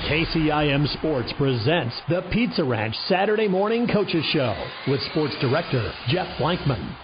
KCIM Sports presents the Pizza Ranch Saturday Morning Coaches Show with Sports Director Jeff Blankman.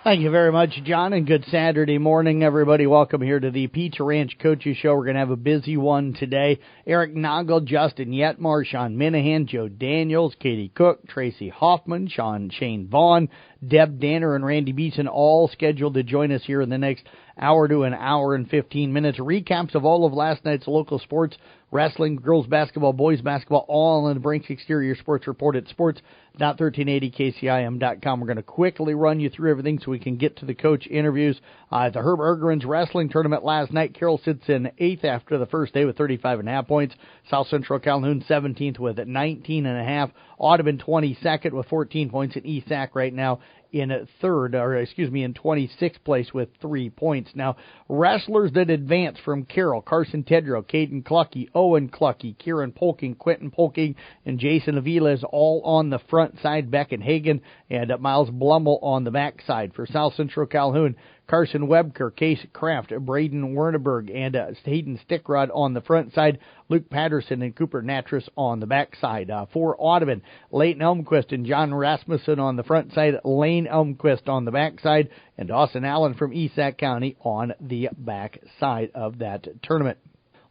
Thank you very much, John, and good Saturday morning, everybody. Welcome here to the Pizza Ranch Coaches Show. We're going to have a busy one today. Eric Nagel, Justin Yetmar, Sean Minahan, Joe Daniels, Katie Cook, Tracy Hoffman, Shane Vaughn, Deb Danner, and Randy Beeson all scheduled to join us here in the next hour to an hour and 15 minutes. Recaps of all of last night's local sports, wrestling, girls basketball, boys basketball, all on the Brinks Exterior Sports Report at sports.1380kcim.com. We're going to quickly run you through everything so we can get to the coach interviews. The Herb Ergren's wrestling tournament last night, Carroll sits in 8th after the first day with 35.5 points. South Central Calhoun 17th with 19.5. Audubon 22nd with 14 points. And ESAC right now in 26th place with 3 points. Now, wrestlers that advance from Carroll: Carson Tedrow, Caden Clucky, Owen Clucky, Kieran Polking, Quentin Polking, and Jason Avila is all on the front side. Beckett Hagan and Miles Blummel on the back side. For South Central Calhoun, Carson Webker, Case Kraft, Braden Werneberg, and Hayden Stickrod on the front side. Luke Patterson and Cooper Natras on the back side. For Audubon, Leighton Elmquist and John Rasmussen on the front side. Lane Elmquist on the back side. And Dawson Allen from Esac County on the back side of that tournament.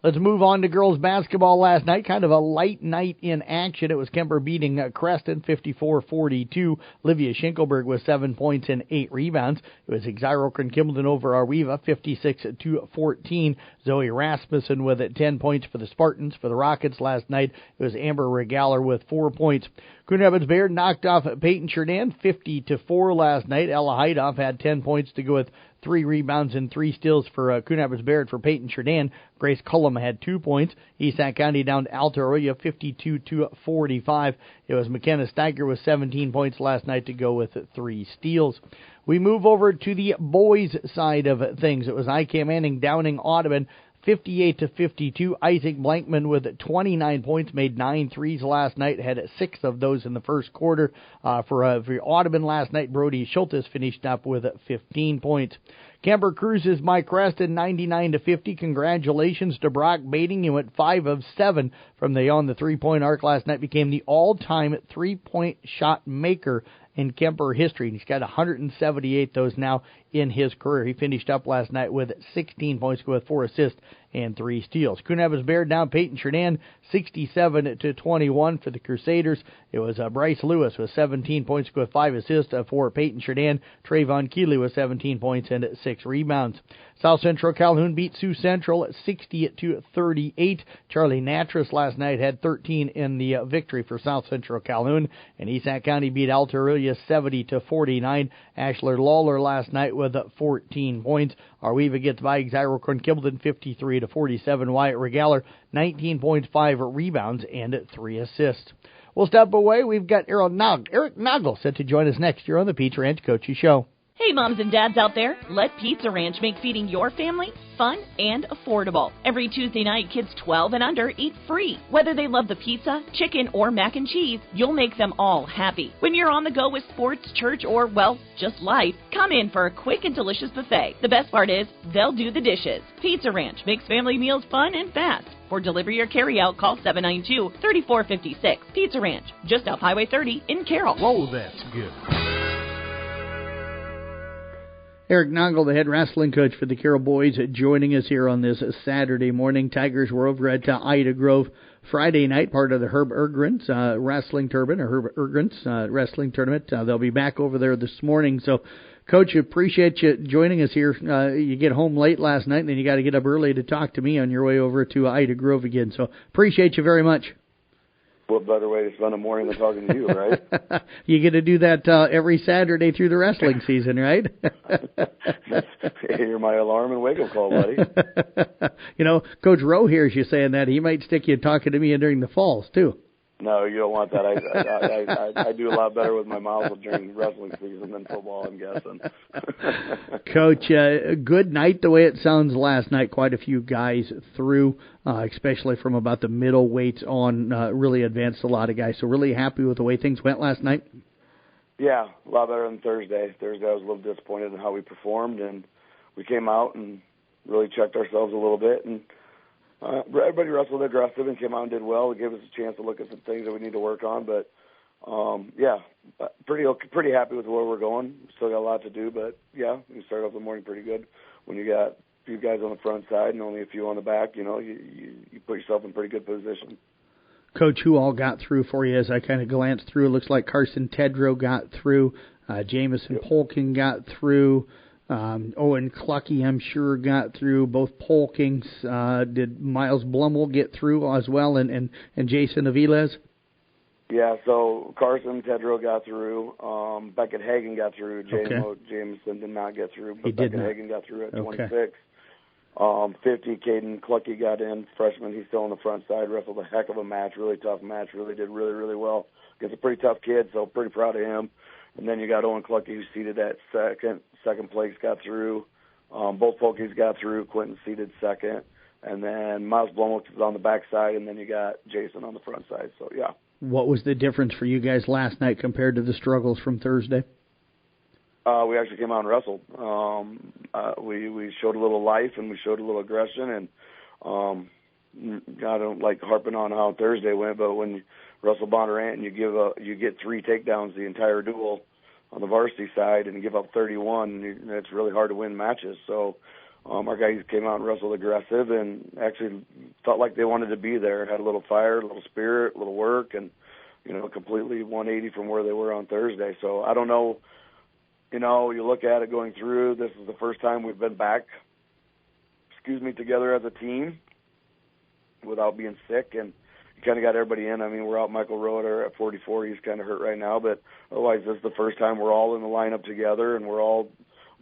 Let's move on to girls basketball last night. Kind of a light night in action. It was Kemper beating Creston 54-42. Livia Schinkelberg with 7 points and 8 rebounds. It was Exiro Kimbledon over Arweva 56-14. Zoe Rasmussen with 10 points for the Spartans. For the Rockets last night, it was Amber Regaler with 4 points. Coon Rapids Bayard knocked off Peyton Churdan 50-4 last night. Ella Heidoff had 10 points to go with 3 rebounds and 3 steals for Coon Rapids Bayard. For Peyton Churdan, Grace Cullum had 2 points. Esac County down to Alta Arroyo 52-45. It was McKenna Steiger with 17 points last night to go with 3 steals. We move over to the boys' side of things. It was IK Manning downing Audubon 58-52. Isaac Blankman with 29 points, made 9 threes last night, had 6 of those in the first quarter. For Audubon last night, Brody Schultes finished up with 15 points. Kemper cruises Mike Creston 99-50. Congratulations to Brock Bating. He went 5 of 7 from on the three-point arc last night, became the all-time three-point shot maker in Kemper history. And he's got 178 those now in his career. He finished up last night with 16 points with 4 assists and 3 steals. Coon Rapids Bayard down Peyton Churdan 67-21 for the Crusaders. It was Bryce Lewis with 17 points with 5 assists for Peyton Churdan. Trayvon Keeley with 17 points and 6 rebounds. South Central Calhoun beat Sioux Central 60-38. Charlie Natras last night had 13 in the victory for South Central Calhoun. And Esac County beat Alta Aurelia 70-49. Ashler Lawler last night with 14 points. Arweva gets by Exiro Kimbledon 53-47. Wyatt Regaler 19 points, 5 rebounds, and 3 assists. We'll step away. We've got Eric Nagel set to join us next year on the Pizza Ranch Coaches Show. Hey moms and dads out there, let Pizza Ranch make feeding your family fun and affordable. Every Tuesday night, kids 12 and under eat free. Whether they love the pizza, chicken, or mac and cheese, you'll make them all happy. When you're on the go with sports, church, or, well, just life, come in for a quick and delicious buffet. The best part is, they'll do the dishes. Pizza Ranch makes family meals fun and fast. For delivery or carry-out, call 792-3456. Pizza Ranch, just off Highway 30 in Carroll. Whoa, that's good. Eric Nagel, the head wrestling coach for the Carroll boys, joining us here on this Saturday morning. Tigers were over at Ida Grove Friday night, part of the Herb Ergren's wrestling tournament, or Herb Ergren's wrestling tournament. They'll be back over there this morning. So, Coach, appreciate you joining us here. You get home late last night, and then you got to get up early to talk to me on your way over to Ida Grove again. So, appreciate you very much. What better way to spend a morning than talking to you, right? You get to do that every Saturday through the wrestling season, right? You're my alarm and wake-up call, buddy. You know, Coach Rowe hears you saying that. He might stick you talking to me during the falls, too. No, you don't want that. I do a lot better with my mouth during wrestling season than football, I'm guessing. Coach, good night the way it sounds last night. Quite a few guys through, especially from about the middle weights on, really advanced a lot of guys. So really happy with the way things went last night? Yeah, a lot better than Thursday. Thursday I was a little disappointed in how we performed, and we came out and really checked ourselves a little bit and everybody wrestled aggressive and came out and did well. It gave us a chance to look at some things that we need to work on. But, pretty happy with where we're going. Still got a lot to do, but, yeah, we started off the morning pretty good. When you got a few guys on the front side and only a few on the back, you put yourself in pretty good position. Coach, who all got through for you as I kind of glanced through? It looks like Carson Tedrow got through. Jamison Polking got through. Owen Clucky, I'm sure, got through. Both Polkings. Did Miles Blumel get through as well, and Jason Aviles? Yeah, so Carson Tedrow got through. Beckett Hagan got through. Jamison did not get through, but Beckett Hagan got through at 26. 50, Caden Clucky got in, freshman. He's still on the front side, wrestled a heck of a match, really tough match, really did really, really well against a pretty tough kid, so pretty proud of him. And then you got Owen Clucky, who's seated at second place, got through. Both Polkies got through. Quentin seated second. And then Miles Blumel is on the back side, and then you got Jason on the front side, so yeah. What was the difference for you guys last night compared to the struggles from Thursday? We actually came out and wrestled. We showed a little life and we showed a little aggression. And I don't like harping on how Thursday went, but when you wrestle Bondurant and you get 3 takedowns the entire duel on the varsity side and you give up 31, it's really hard to win matches. So our guys came out and wrestled aggressive and actually felt like they wanted to be there. Had a little fire, a little spirit, a little work, and completely 180 from where they were on Thursday. So I don't know. You look at it going through, this is the first time we've been back, together as a team without being sick, and you kind of got everybody in. I mean, we're out Michael Roeder at 44. He's kind of hurt right now, but otherwise this is the first time we're all in the lineup together and we're all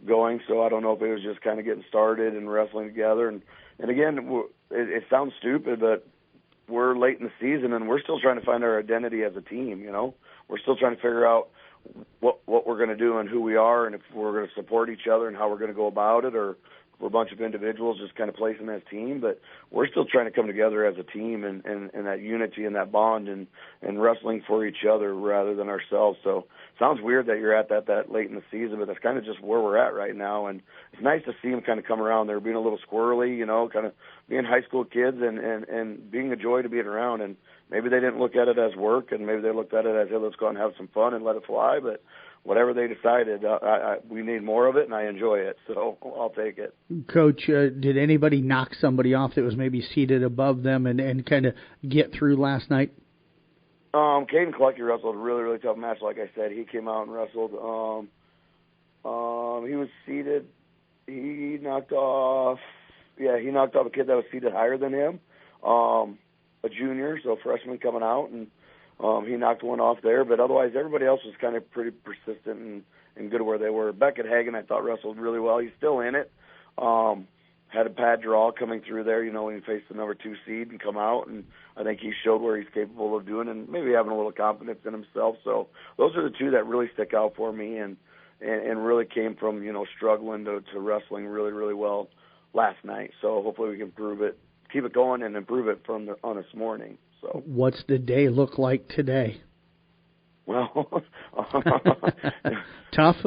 going. So I don't know if it was just kind of getting started and wrestling together. And again, it sounds stupid, but we're late in the season and we're still trying to find our identity as a team, We're still trying to figure out what we're going to do and who we are and if we're going to support each other and how we're going to go about it, or we're a bunch of individuals just kind of placing as team. But we're still trying to come together as a team and that unity and that bond and wrestling for each other rather than ourselves. So it sounds weird that you're at that late in the season, but that's kind of just where we're at right now. And it's nice to see them kind of come around. They're being a little squirrely, kind of being high school kids and being a joy to be around. And maybe they didn't look at it as work, and maybe they looked at it as, hey, let's go out and have some fun and let it fly. But whatever they decided, we need more of it, and I enjoy it, so I'll take it. Coach, did anybody knock somebody off that was maybe seated above them and kind of get through last night? Caden Clucky wrestled a really, really tough match, like I said. He came out and wrestled. He was seated. He knocked off a kid that was seated higher than him. A junior, so a freshman coming out, and he knocked one off there. But otherwise, everybody else was kind of pretty persistent and good where they were. Beckett Hagan, I thought, wrestled really well. He's still in it. Had a pad draw coming through there, when he faced the number 2 seed and come out, and I think he showed where he's capable of doing and maybe having a little confidence in himself. So those are the 2 that really stick out for me and really came from, struggling to wrestling really, really well last night. So hopefully we can keep it going and improve it on this morning. So what's the day look like today? Well, tough.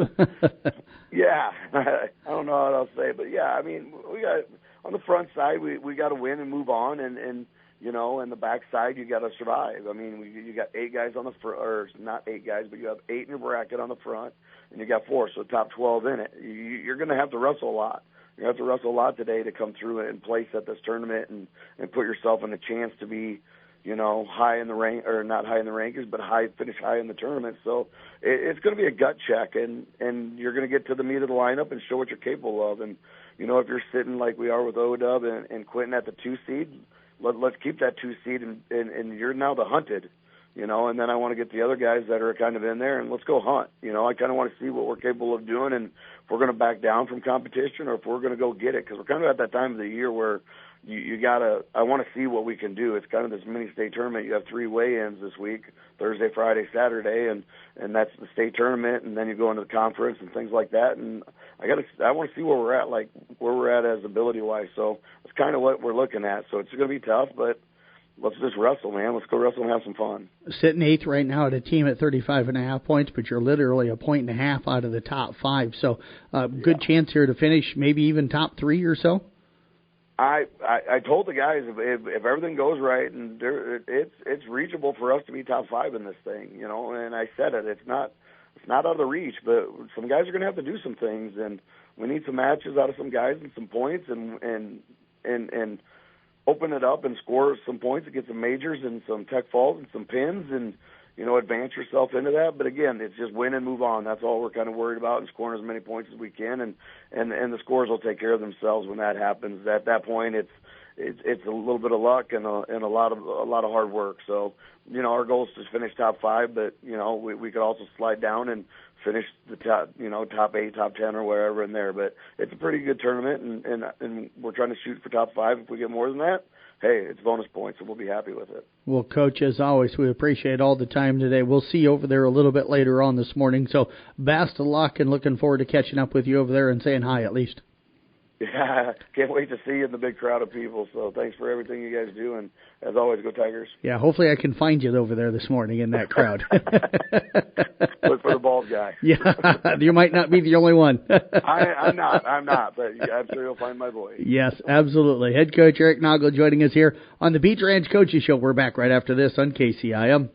Yeah, I don't know what else to say, but yeah, I mean, we got on the front side, we got to win and move on, and and the back side, you got to survive. I mean, you got 8 guys on the front, or not 8 guys, but you have 8 in your bracket on the front, and you got 4, so top 12 in it. You're going to have to wrestle a lot. You have to wrestle a lot today to come through and place at this tournament and put yourself in a chance to be, high in the rank, or not high in the rankings, but finish high in the tournament. So it's going to be a gut check, and you're going to get to the meat of the lineup and show what you're capable of. And, if you're sitting like we are with OW and Quentin at the 2 seed, let's keep that 2 seed, and you're now the hunted, and then I want to get the other guys that are kind of in there, and let's go hunt. I kind of want to see what we're capable of doing, and if we're going to back down from competition or if we're going to go get it, because we're kind of at that time of the year where I want to see what we can do. It's kind of this mini state tournament. You have 3 weigh-ins this week, Thursday, Friday, Saturday, and that's the state tournament, and then you go into the conference and things like that. And I want to see where we're at as ability-wise. So that's kind of what we're looking at. So it's going to be tough, but let's just wrestle, man. Let's go wrestle and have some fun. Sitting 8th right now at a team at 35.5 points, but you're literally a 1.5 out of the top 5. So good chance here to finish maybe even top 3 or so. I told the guys if everything goes right and it's reachable for us to be top 5 in this thing, and I said it. It's not out of the reach, but some guys are going to have to do some things, and we need some matches out of some guys and some points and open it up and score some points against some majors and some Tech Falls and some pins and advance yourself into that. But again, it's just win and move on. That's all we're kind of worried about, and scoring as many points as we can, and the scores will take care of themselves when that happens. At that point, it's a little bit of luck and a lot of hard work. So, our goal is to finish top 5, but we could also slide down and finish the top 8, top 10, or wherever in there. But it's a pretty good tournament, and we're trying to shoot for top 5. If we get more than that, hey, it's bonus points, and we'll be happy with it. Well, Coach, as always, we appreciate all the time today. We'll see you over there a little bit later on this morning. So best of luck, and looking forward to catching up with you over there and saying hi at least. Yeah, can't wait to see you in the big crowd of people. So thanks for everything you guys do, and as always, go Tigers. Yeah, hopefully I can find you over there this morning in that crowd. Look for the bald guy. Yeah, you might not be the only one. I'm not, but I'm sure you'll find my voice. Yes, absolutely. Head coach Eric Noggle joining us here on the Beach Ranch Coaches Show. We're back right after this on KCIM.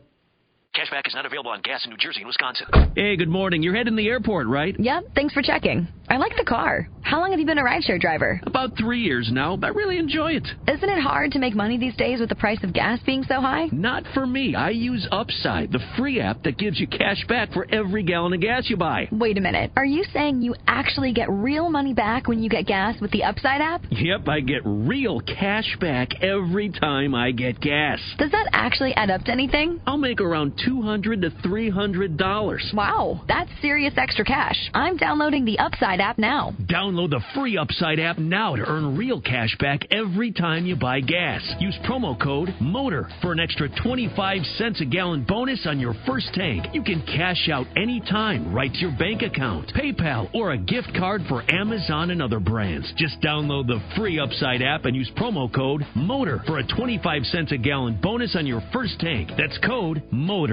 Cashback is not available on gas in New Jersey and Wisconsin. Hey, good morning. You're heading to the airport, right? Yep, thanks for checking. I like the car. How long have you been a rideshare driver? About 3 years now. I really enjoy it. Isn't it hard to make money these days with the price of gas being so high? Not for me. I use Upside, the free app that gives you cash back for every gallon of gas you buy. Wait a minute. Are you saying you actually get real money back when you get gas with the Upside app? Yep, I get real cash back every time I get gas. Does that actually add up to anything? I'll make around $200 to $300. Wow, that's serious extra cash. I'm downloading the Upside app now. Download the free Upside app now to earn real cash back every time you buy gas. Use promo code MOTOR for an extra 25 cents a gallon bonus on your first tank. You can cash out anytime right to your bank account, PayPal, or a gift card for Amazon and other brands. Just download the free Upside app and use promo code MOTOR for a 25 cents a gallon bonus on your first tank. That's code MOTOR.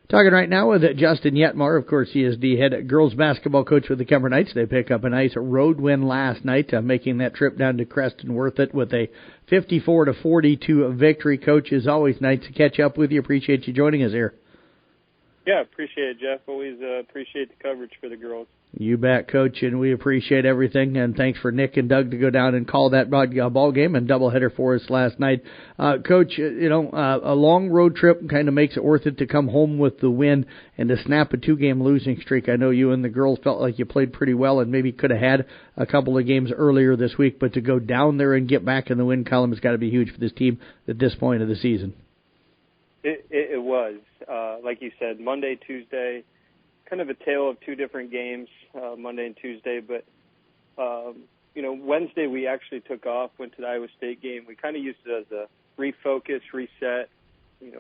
Talking right now with Justin Yetmar. Of course, he is the head girls basketball coach with the Kemper Knights. They pick up a nice road win last night, making that trip down to Creston worth it with a 54-42 victory. Coach, as always, nice to catch up with you. Appreciate you joining us here. Yeah, appreciate it, Jeff. Always appreciate the coverage for the girls. You bet, Coach, and we appreciate everything. And thanks for Nick and Doug to go down and call that ball game and doubleheader for us last night. Coach, a long road trip kind of makes it worth it to come home with the win and to snap a 2-game losing streak. I know you and the girls felt like you played pretty well and maybe could have had a couple of games earlier this week, but to go down there and get back in the win column has got to be huge for this team at this point of the season. It was. Like you said, Monday, Tuesday, kind of a tale of two different games, Monday and Tuesday. But, Wednesday we actually took off, went to the Iowa State game. We kind of used it as a refocus, reset,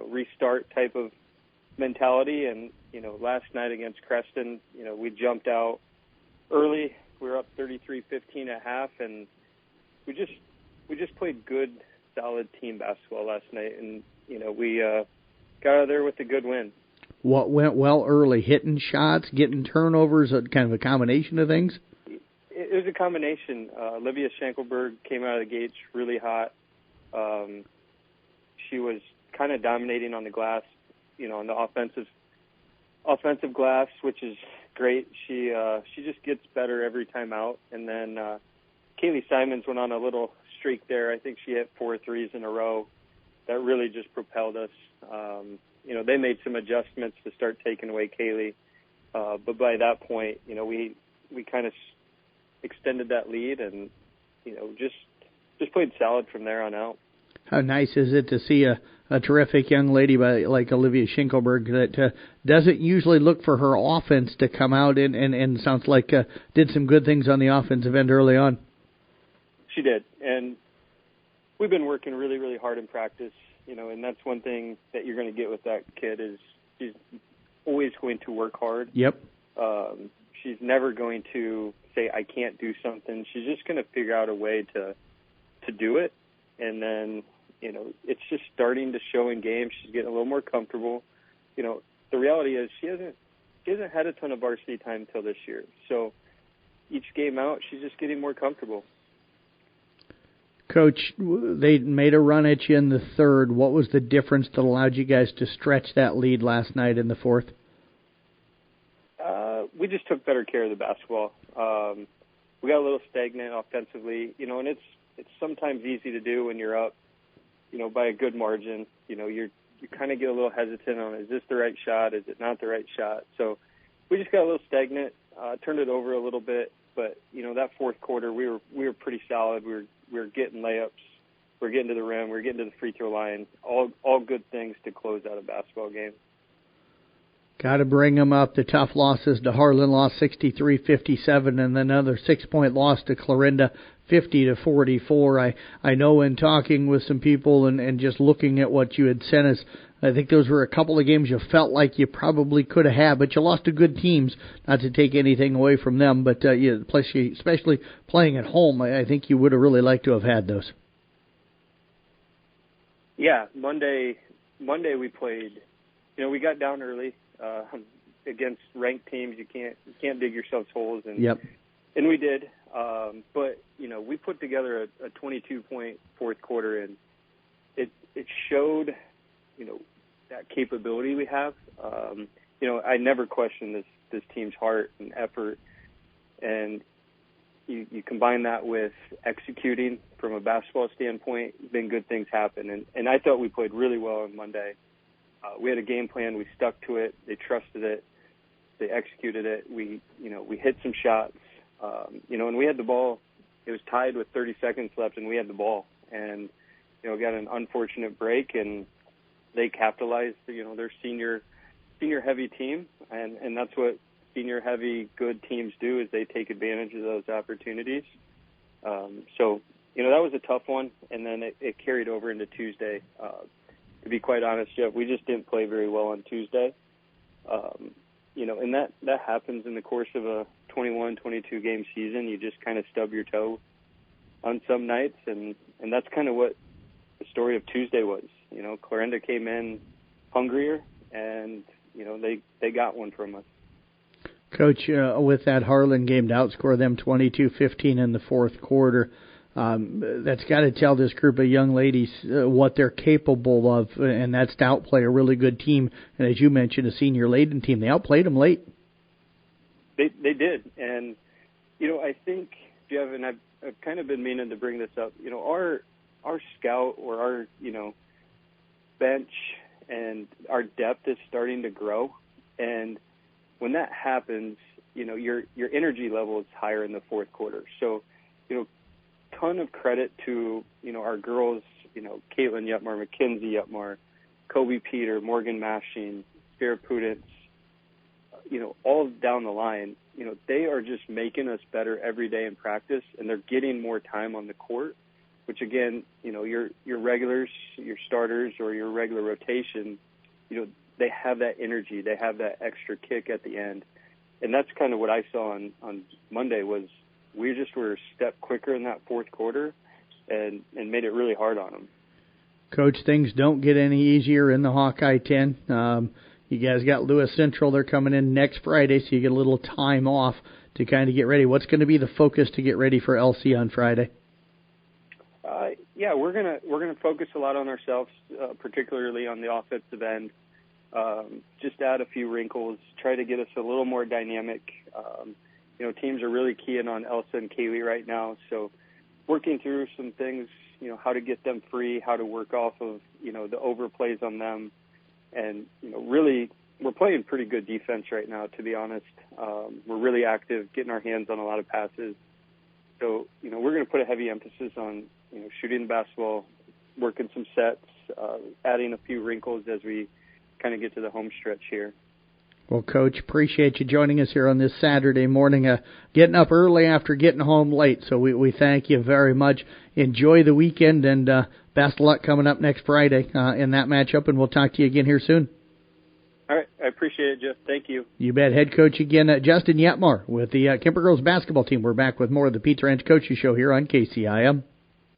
restart type of mentality. And, last night against Creston, we jumped out early. We were up 33-15 at half, and we just played good, solid team basketball last night. And, we got out of there with a good win. What went well early? Hitting shots, getting turnovers, kind of a combination of things? It was a combination. Olivia Schenkelberg came out of the gates really hot. She was kind of dominating on the glass, on the offensive glass, which is great. She just gets better every time out. And then Kaylee Simons went on a little streak there. I think she hit 4 threes in a row. That really just propelled us. They made some adjustments to start taking away Kaylee. But by that point, we kind of extended that lead and, just played solid from there on out. How nice is it to see a terrific young lady like Olivia Schenkelberg that doesn't usually look for her offense to come out and sounds like did some good things on the offensive end early on. She did. And we've been working really, really hard in practice, and that's one thing that you're going to get with that kid is she's always going to work hard. Yep. She's never going to say, I can't do something. She's just going to figure out a way to do it. And then, it's just starting to show in games. She's getting a little more comfortable. The reality is she hasn't had a ton of varsity time until this year. So each game out, she's just getting more comfortable. Coach, they made a run at you in the third. What was the difference that allowed you guys to stretch that lead last night in the fourth? We just took better care of the basketball. We got a little stagnant offensively, and it's sometimes easy to do when you're up, by a good margin. You kind of get a little hesitant on, is this the right shot? Is it not the right shot? So we just got a little stagnant, turned it over a little bit. But, that fourth quarter, we were pretty solid. We were getting layups. We were getting to the rim. We were getting to the free throw line. All good things to close out a basketball game. Got to bring them up. The tough losses to Harlan, lost 63-57, and then another 6-point loss to Clarinda, 50-44. I know in talking with some people and just looking at what you had sent us, I think those were a couple of games you felt like you probably could have had, but you lost to good teams. Not to take anything away from them, but especially playing at home, I think you would have really liked to have had those. Yeah, Monday we played. We got down early. Against ranked teams, you can't dig yourselves holes, and we did. But we put together a 22-point fourth quarter, and it showed that capability we have. I never questioned this team's heart and effort, and you combine that with executing from a basketball standpoint, then good things happen. And I thought we played really well on Monday. We had a game plan. We stuck to it. They trusted it. They executed it. We hit some shots. And we had the ball. It was tied with 30 seconds left, and we had the ball. And, got an unfortunate break, and they capitalized. Their senior-heavy team, and that's what senior-heavy good teams do is they take advantage of those opportunities. So, that was a tough one, and then it carried over into Tuesday. To be quite honest, Jeff, we just didn't play very well on Tuesday. And that happens in the course of a 21, 22-game season. You just kind of stub your toe on some nights, and that's kind of what the story of Tuesday was. Clarinda came in hungrier, and, they got one from us. Coach, with that Harlan game to outscore them 22-15 in the fourth quarter, that's got to tell this group of young ladies what they're capable of, and that's to outplay a really good team. And as you mentioned, a senior-laden team. They outplayed them late. They did. And, I think, Jeff, and I've kind of been meaning to bring this up, our scout or our, bench and our depth is starting to grow. And when that happens, your energy level is higher in the fourth quarter. So, ton of credit to, our girls, Caitlin Yutmar, Mackenzie Yutmar, Kobe Peter, Morgan Mashing, Sarah Pudence, all down the line. They are just making us better every day in practice, and they're getting more time on the court, which again, your regulars, your starters, or your regular rotation, they have that energy. They have that extra kick at the end. And that's kind of what I saw on Monday was we just were a step quicker in that fourth quarter and made it really hard on them. Coach, things don't get any easier in the Hawkeye 10. You guys got Lewis Central. They're coming in next Friday, so you get a little time off to kind of get ready. What's going to be the focus to get ready for LC on Friday? We're gonna focus a lot on ourselves, particularly on the offensive end. Just add a few wrinkles, try to get us a little more dynamic. Teams are really keying on Elsa and Kaylee right now, so working through some things, how to get them free, how to work off of, the overplays on them. And, really, we're playing pretty good defense right now, to be honest. We're really active, getting our hands on a lot of passes. So, we're going to put a heavy emphasis on, shooting the basketball, working some sets, adding a few wrinkles as we kind of get to the home stretch here. Well, Coach, appreciate you joining us here on this Saturday morning, getting up early after getting home late. So we thank you very much. Enjoy the weekend, and best of luck coming up next Friday in that matchup, and we'll talk to you again here soon. All right. I appreciate it, Jeff. Thank you. You bet. Head coach again, Justin Yetmar with the Kemper Girls basketball team. We're back with more of the Pizza Ranch Coaches Show here on KCIM.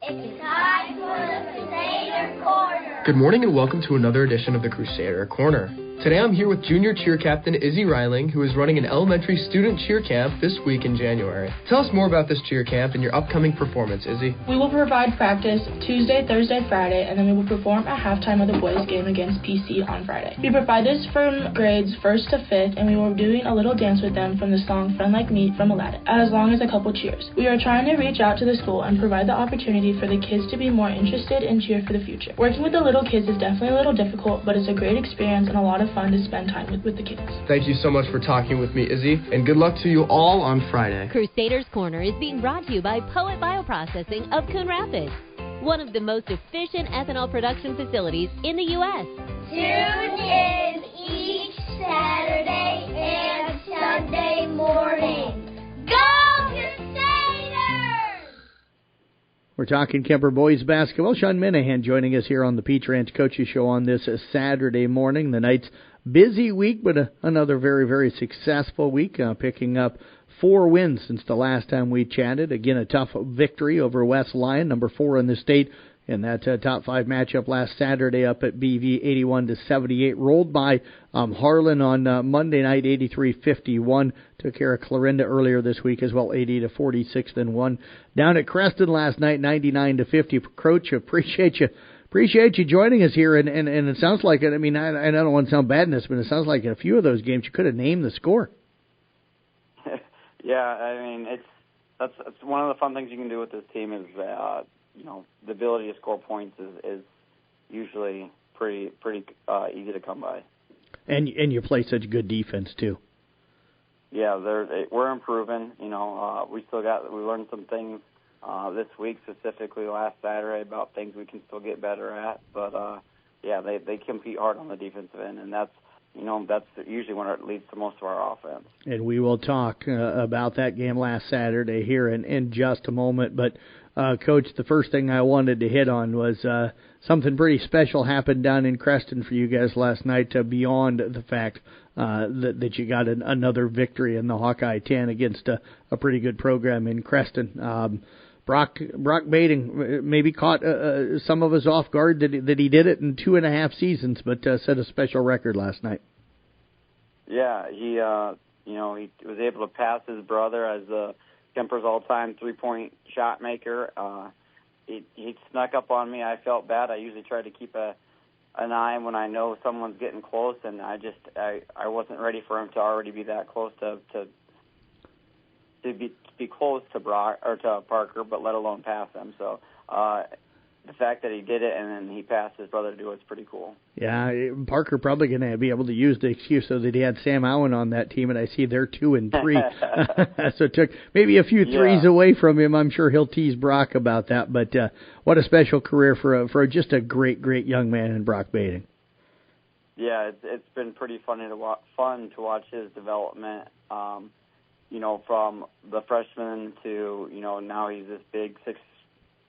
It's time for the Crusader Corner. Good morning and welcome to another edition of the Crusader Corner. Today I'm here with junior cheer captain Izzy Reiling, who is running an elementary student cheer camp this week in January. Tell us more about this cheer camp and your upcoming performance, Izzy. We will provide practice Tuesday, Thursday, Friday, and then we will perform at halftime of the boys' game against PC on Friday. We provide this from grades 1st to 5th, and we will be doing a little dance with them from the song Friend Like Me from Aladdin, as long as a couple cheers. We are trying to reach out to the school and provide the opportunity for the kids to be more interested in cheer for the future. Working with the little kids is definitely a little difficult, but it's a great experience and a lot of fun to spend time with the kids. Thank you so much for talking with me, Izzy, and good luck to you all on Friday. Crusaders Corner is being brought to you by Poet Bioprocessing of Coon Rapids, one of the most efficient ethanol production facilities in the U.S. Tune in each Saturday and Sunday morning. Go Crusaders! We're talking Kemper boys basketball. Sean Minahan joining us here on the Peach Ranch Coaches Show on this Saturday morning. The Knights' busy week, but another very, very successful week, picking up 4 wins since the last time we chatted. Again, a tough victory over West Lyon, number 4 in the state, in that top 5 matchup last Saturday up at BV, 81-78. Rolled by Harlan on Monday night, 83-51. Took care of Clarinda earlier this week as well, 80-46. Then won down at Creston last night, 99-50. Coach, appreciate you joining us here, and it sounds like, I mean, I don't want to sound bad in this, but it sounds like in a few of those games you could have named the score. Yeah, I mean, that's one of the fun things you can do with this team is, the ability to score points is usually pretty easy to come by. And you play such good defense too. Yeah, we're improving. We learned some things this week, specifically last Saturday, about things we can still get better at. But they compete hard on the defensive end, and that's usually when it leads to most of our offense. And we will talk about that game last Saturday here in just a moment. But, Coach, the first thing I wanted to hit on was something pretty special happened down in Creston for you guys last night, beyond the fact that you got another victory in the Hawkeye 10 against a pretty good program in Creston. Brock Bading maybe caught some of us off guard that he did it in 2.5 seasons, but set a special record last night. Yeah, he was able to pass his brother as Kemper's all-time 3-point shot maker. He snuck up on me. I felt bad. I usually try to keep an eye when I know someone's getting close, and I wasn't ready for him to already be that close to be close to Brock or to Parker, but let alone pass him. So the fact that he did it and then he passed his brother to do it's pretty cool. Yeah, Parker probably going to be able to use the excuse so that he had Sam Owen on that team, and I see they're 2-3. So it took maybe a few threes away from him. I'm sure he'll tease Brock about that. But what a special career for just a great young man in Brock Bading. Yeah, it's been pretty fun to watch his development. From the freshman to now he's this big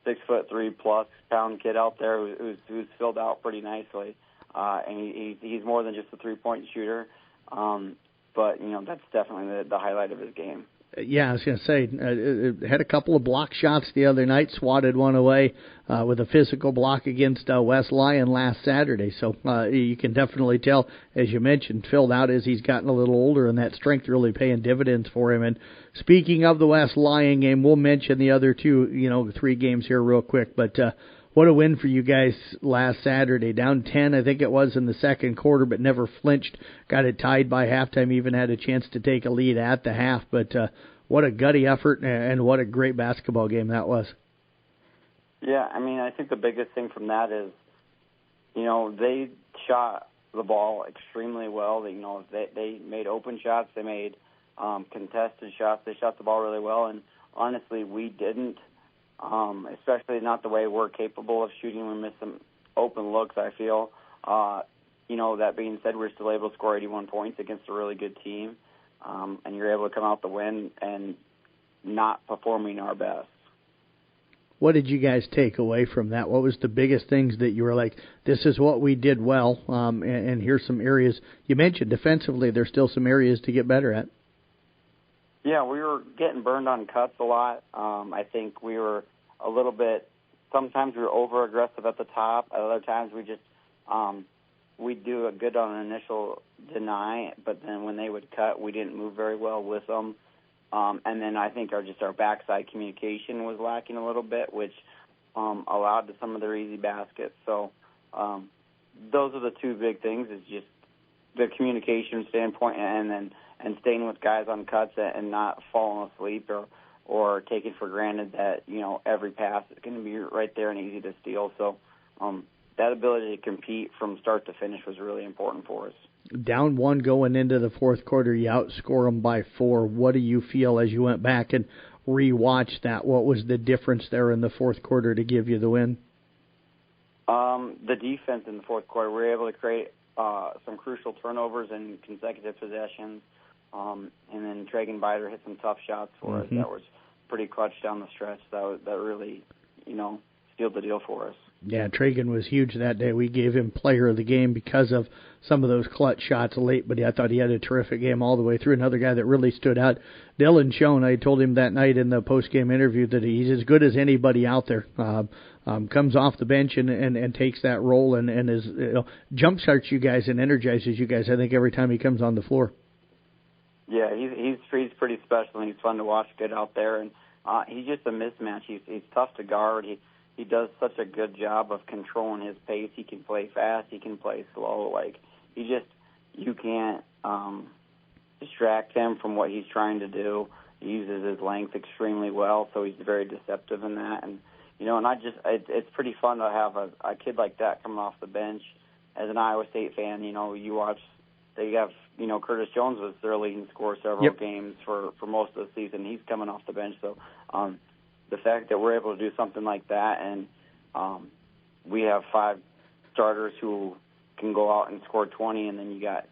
6'3+ pound kid out there who's filled out pretty nicely, and he's more than just a 3-point shooter. But that's definitely the highlight of his game. Yeah, I was going to say, had a couple of block shots the other night, swatted one away with a physical block against West Lyon last Saturday. So you can definitely tell, as you mentioned, filled out as he's gotten a little older, and that strength really paying dividends for him. And speaking of the West Lyon game, we'll mention the other 3 games here real quick, but what a win for you guys last Saturday. Down 10, I think it was, in the second quarter, but never flinched. Got it tied by halftime, even had a chance to take a lead at the half. But what a gutty effort, and what a great basketball game that was. Yeah, I mean, I think the biggest thing from that is, they shot the ball extremely well. They made open shots. They made contested shots. They shot the ball really well. And honestly, we didn't. Especially not the way we're capable of shooting. We missed some open looks, I feel. That being said, we're still able to score 81 points against a really good team, and you're able to come out the win and not performing our best. What did you guys take away from that? What was the biggest things that you were like, this is what we did well, and here's some areas. You mentioned defensively there's still some areas to get better at. Yeah, we were getting burned on cuts a lot. I think we were a little bit sometimes we're over aggressive at the top. At other times we just we do a good on an initial deny, but then when they would cut, we didn't move very well with them. And then I think our backside communication was lacking a little bit, which allowed to some of their easy baskets. So those are the two big things: is just the communication standpoint, and staying with guys on cuts and not falling asleep or taking for granted that every pass is going to be right there and easy to steal. So that ability to compete from start to finish was really important for us. Down 1 going into the fourth quarter, you outscore them by 4. What do you feel as you went back and rewatched that? What was the difference there in the fourth quarter to give you the win? The defense in the fourth quarter, we were able to create some crucial turnovers in consecutive possessions, and then Tragan Bider hit some tough shots for us. That was pretty clutch down the stretch. That really, sealed the deal for us. Yeah, Tragan was huge that day. We gave him player of the game because of some of those clutch shots late, but I thought he had a terrific game all the way through. Another guy that really stood out, Dylan Schoen. I told him that night in the post-game interview that he's as good as anybody out there. Comes off the bench and takes that role and is jumpstarts you guys and energizes you guys, I think, every time he comes on the floor. Yeah, he's pretty special, and he's fun to watch get out there. And he's just a mismatch. He's tough to guard. He does such a good job of controlling his pace. He can play fast. He can play slow. You can't distract him from what he's trying to do. He uses his length extremely well, so he's very deceptive in that. And it's pretty fun to have a kid like that coming off the bench. As an Iowa State fan, you watch. They have, Curtis Jones was their leading scorer several games for most of the season. He's coming off the bench, so. The fact that we're able to do something like that, and we have 5 starters who can go out and score 20, and then you got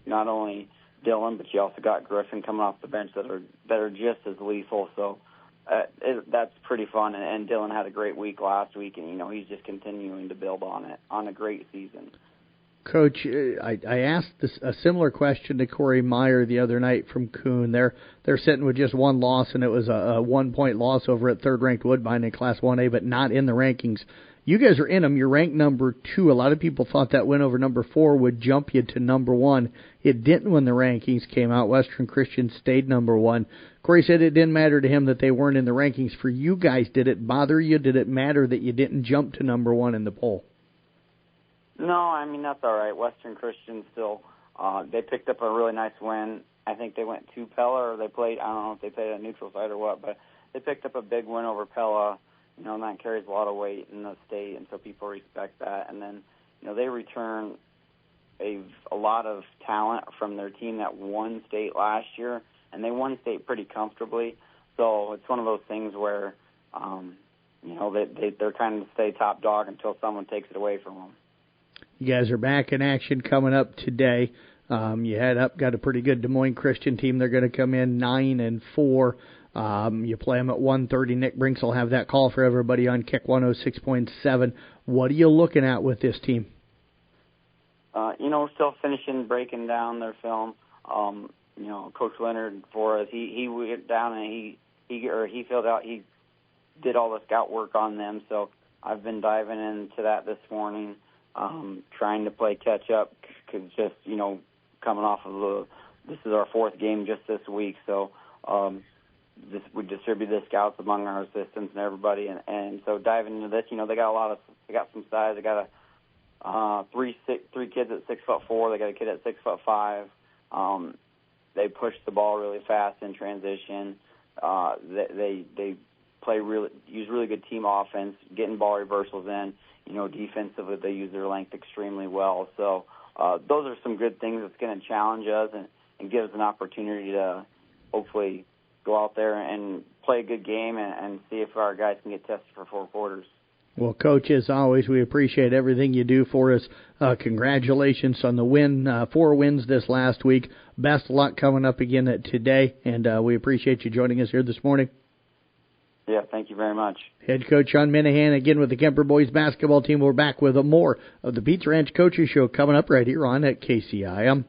not only Dylan, but you also got Griffin coming off the bench that are just as lethal. So that's pretty fun. And Dylan had a great week last week, and he's just continuing to build on it on a great season. Coach, I asked a similar question to Corey Meyer the other night from Kuhn. They're sitting with just 1 loss, and it was a 1-point loss over at third-ranked Woodbine in Class 1A, but not in the rankings. You guys are in them. You're ranked number 2. A lot of people thought that win over number 4 would jump you to number 1. It didn't when the rankings came out. Western Christian stayed number 1. Corey said it didn't matter to him that they weren't in the rankings. For you guys, did it bother you? Did it matter that you didn't jump to number 1 in the poll? No, I mean, that's all right. Western Christian still, they picked up a really nice win. I think they went to Pella, or they played, I don't know if they played a neutral site or what, but they picked up a big win over Pella, and that carries a lot of weight in the state, and so people respect that. And then, they return a lot of talent from their team that won state last year, and they won state pretty comfortably. So it's one of those things where, they're kind of stay top dog until someone takes it away from them. You guys are back in action coming up today. You got a pretty good Des Moines Christian team. They're going to come in 9-4. You play them at 1:30. Nick Brinks will have that call for everybody on Kick 106.7. What are you looking at with this team? Still breaking down their film. Coach Leonard for us, he went down and he filled out. He did all the scout work on them. So I've been diving into that this morning. Trying to play catch up, because just coming off of this is our 4th game just this week, so we distribute the scouts among our assistants and everybody, and so diving into this, they got some size. They got three kids at 6'4". They got a kid at 6'5". They push the ball really fast in transition. They use really good team offense, getting ball reversals in. Defensively, they use their length extremely well. So those are some good things that's going to challenge us and give us an opportunity to hopefully go out there and play a good game and see if our guys can get tested for 4 quarters. Well, Coach, as always, we appreciate everything you do for us. Congratulations on the win, 4 wins this last week. Best of luck coming up again today, and we appreciate you joining us here this morning. Yeah, thank you very much. Head coach Sean Minahan again with the Kemper boys basketball team. We're back with more of the Pizza Ranch Coaches Show coming up right here on at KCIM.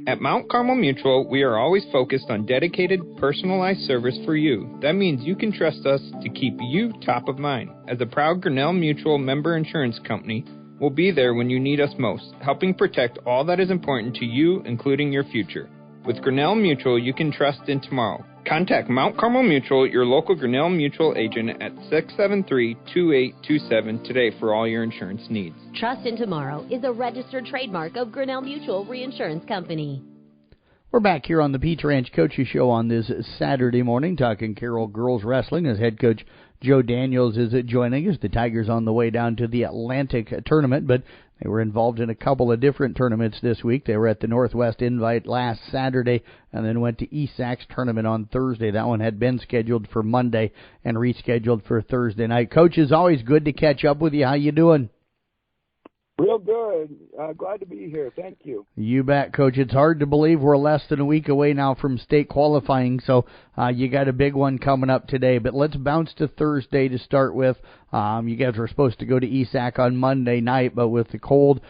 At Mount Carmel Mutual, we are always focused on dedicated, personalized service for you. That means you can trust us to keep you top of mind. As a proud Grinnell Mutual member insurance company, we'll be there when you need us most, helping protect all that is important to you, including your future. With Grinnell Mutual, you can trust in tomorrow. Contact Mount Carmel Mutual, your local Grinnell Mutual agent, at 673-2827 today for all your insurance needs. Trust in Tomorrow is a registered trademark of Grinnell Mutual Reinsurance Company. We're back here on the Pizza Ranch Coaches Show on this Saturday morning, talking Carroll girls wrestling as head coach Joe Daniels is joining us. The Tigers on the way down to the Atlantic tournament, but they were involved in a couple of different tournaments this week. They were at the Northwest Invite last Saturday and then went to ESAC's tournament on Thursday. That one had been scheduled for Monday and rescheduled for Thursday night. Coach, it's always good to catch up with you. How you doing? Real good. Glad to be here. Thank you. You bet, Coach. It's hard to believe we're less than a week away now from state qualifying, so you got a big one coming up today. But let's bounce to Thursday to start with. You guys were supposed to go to ESAC on Monday night, but with the cold,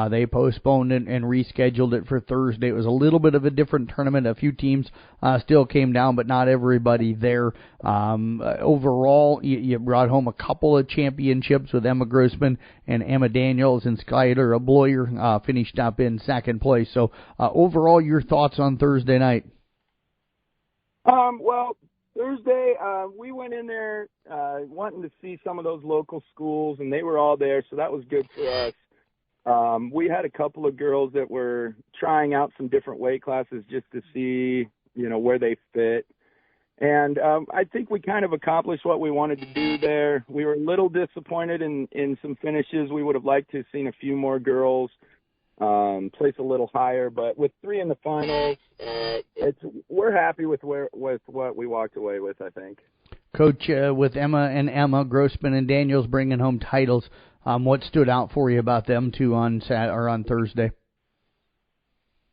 they postponed it and rescheduled it for Thursday. It was a little bit of a different tournament. A few teams still came down, but not everybody there. Overall, you brought home a couple of championships with Emma Grossman and Emma Daniels, and Skylar Bloyer finished up in second place. So overall, your thoughts on Thursday night? Well, Thursday, we went in there wanting to see some of those local schools, and they were all there, so that was good for us. We had a couple of girls that were trying out some different weight classes just to see, where they fit. And I think we kind of accomplished what we wanted to do there. We were a little disappointed in some finishes. We would have liked to have seen a few more girls place a little higher, but with 3 in the finals, we're happy with what we walked away with, I think. Coach, with Emma Grossman and Daniels bringing home titles, what stood out for you about them two on Thursday?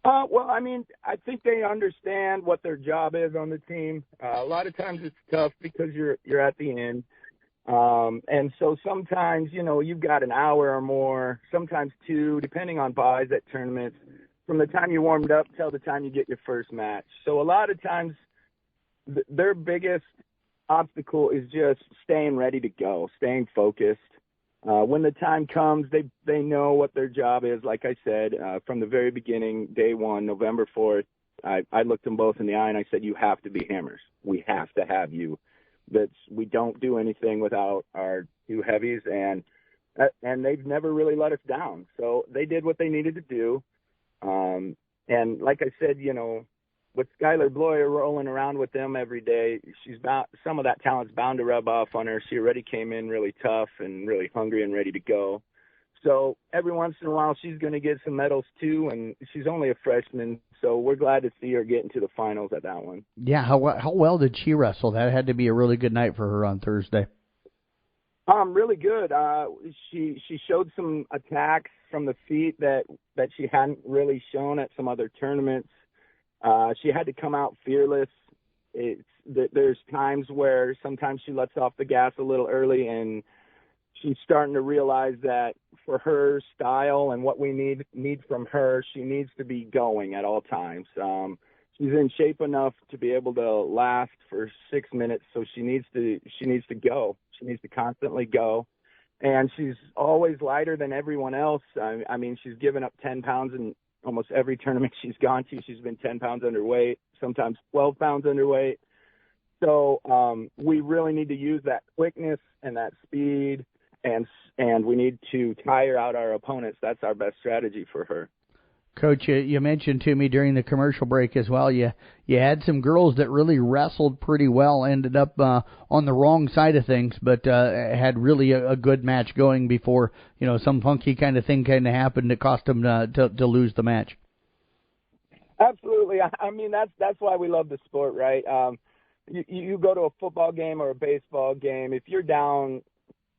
Well, I mean, I think they understand what their job is on the team. A lot of times it's tough because you're at the end. And so sometimes, you've got an hour or more, sometimes 2, depending on buys at tournaments, from the time you warmed up till the time you get your first match. So a lot of times their biggest obstacle is just staying ready to go, staying focused. When the time comes, they know what their job is. Like I said, from the very beginning, day one, November 4th, I looked them both in the eye and I said, you have to be Hammers. We have to have you. We don't do anything without our 2 heavies, and they've never really let us down. So they did what they needed to do. And like I said, with Skylar Bloyer rolling around with them every day, some of that talent's bound to rub off on her. She already came in really tough and really hungry and ready to go. So every once in a while she's going to get some medals too, and she's only a freshman, so we're glad to see her get into the finals at that one. Yeah, how well did she wrestle? That had to be a really good night for her on Thursday. Really good. She showed some attacks from the feet that she hadn't really shown at some other tournaments. She had to come out fearless. There's times where sometimes she lets off the gas a little early, and she's starting to realize that for her style and what we need from her, she needs to be going at all times. She's in shape enough to be able to last for 6 minutes, so she needs to go. She needs to constantly go. And she's always lighter than everyone else. I mean, she's given up 10 pounds in almost every tournament she's gone to. She's been 10 pounds underweight, sometimes 12 pounds underweight. So we really need to use that quickness and that speed, and we need to tire out our opponents. That's our best strategy for her. Coach, you mentioned to me during the commercial break as well, you had some girls that really wrestled pretty well, ended up on the wrong side of things, but had really a good match going before, some funky kind of thing happened that cost them to lose the match. Absolutely. I mean, that's why we love the sport, right? You go to a football game or a baseball game, if you're down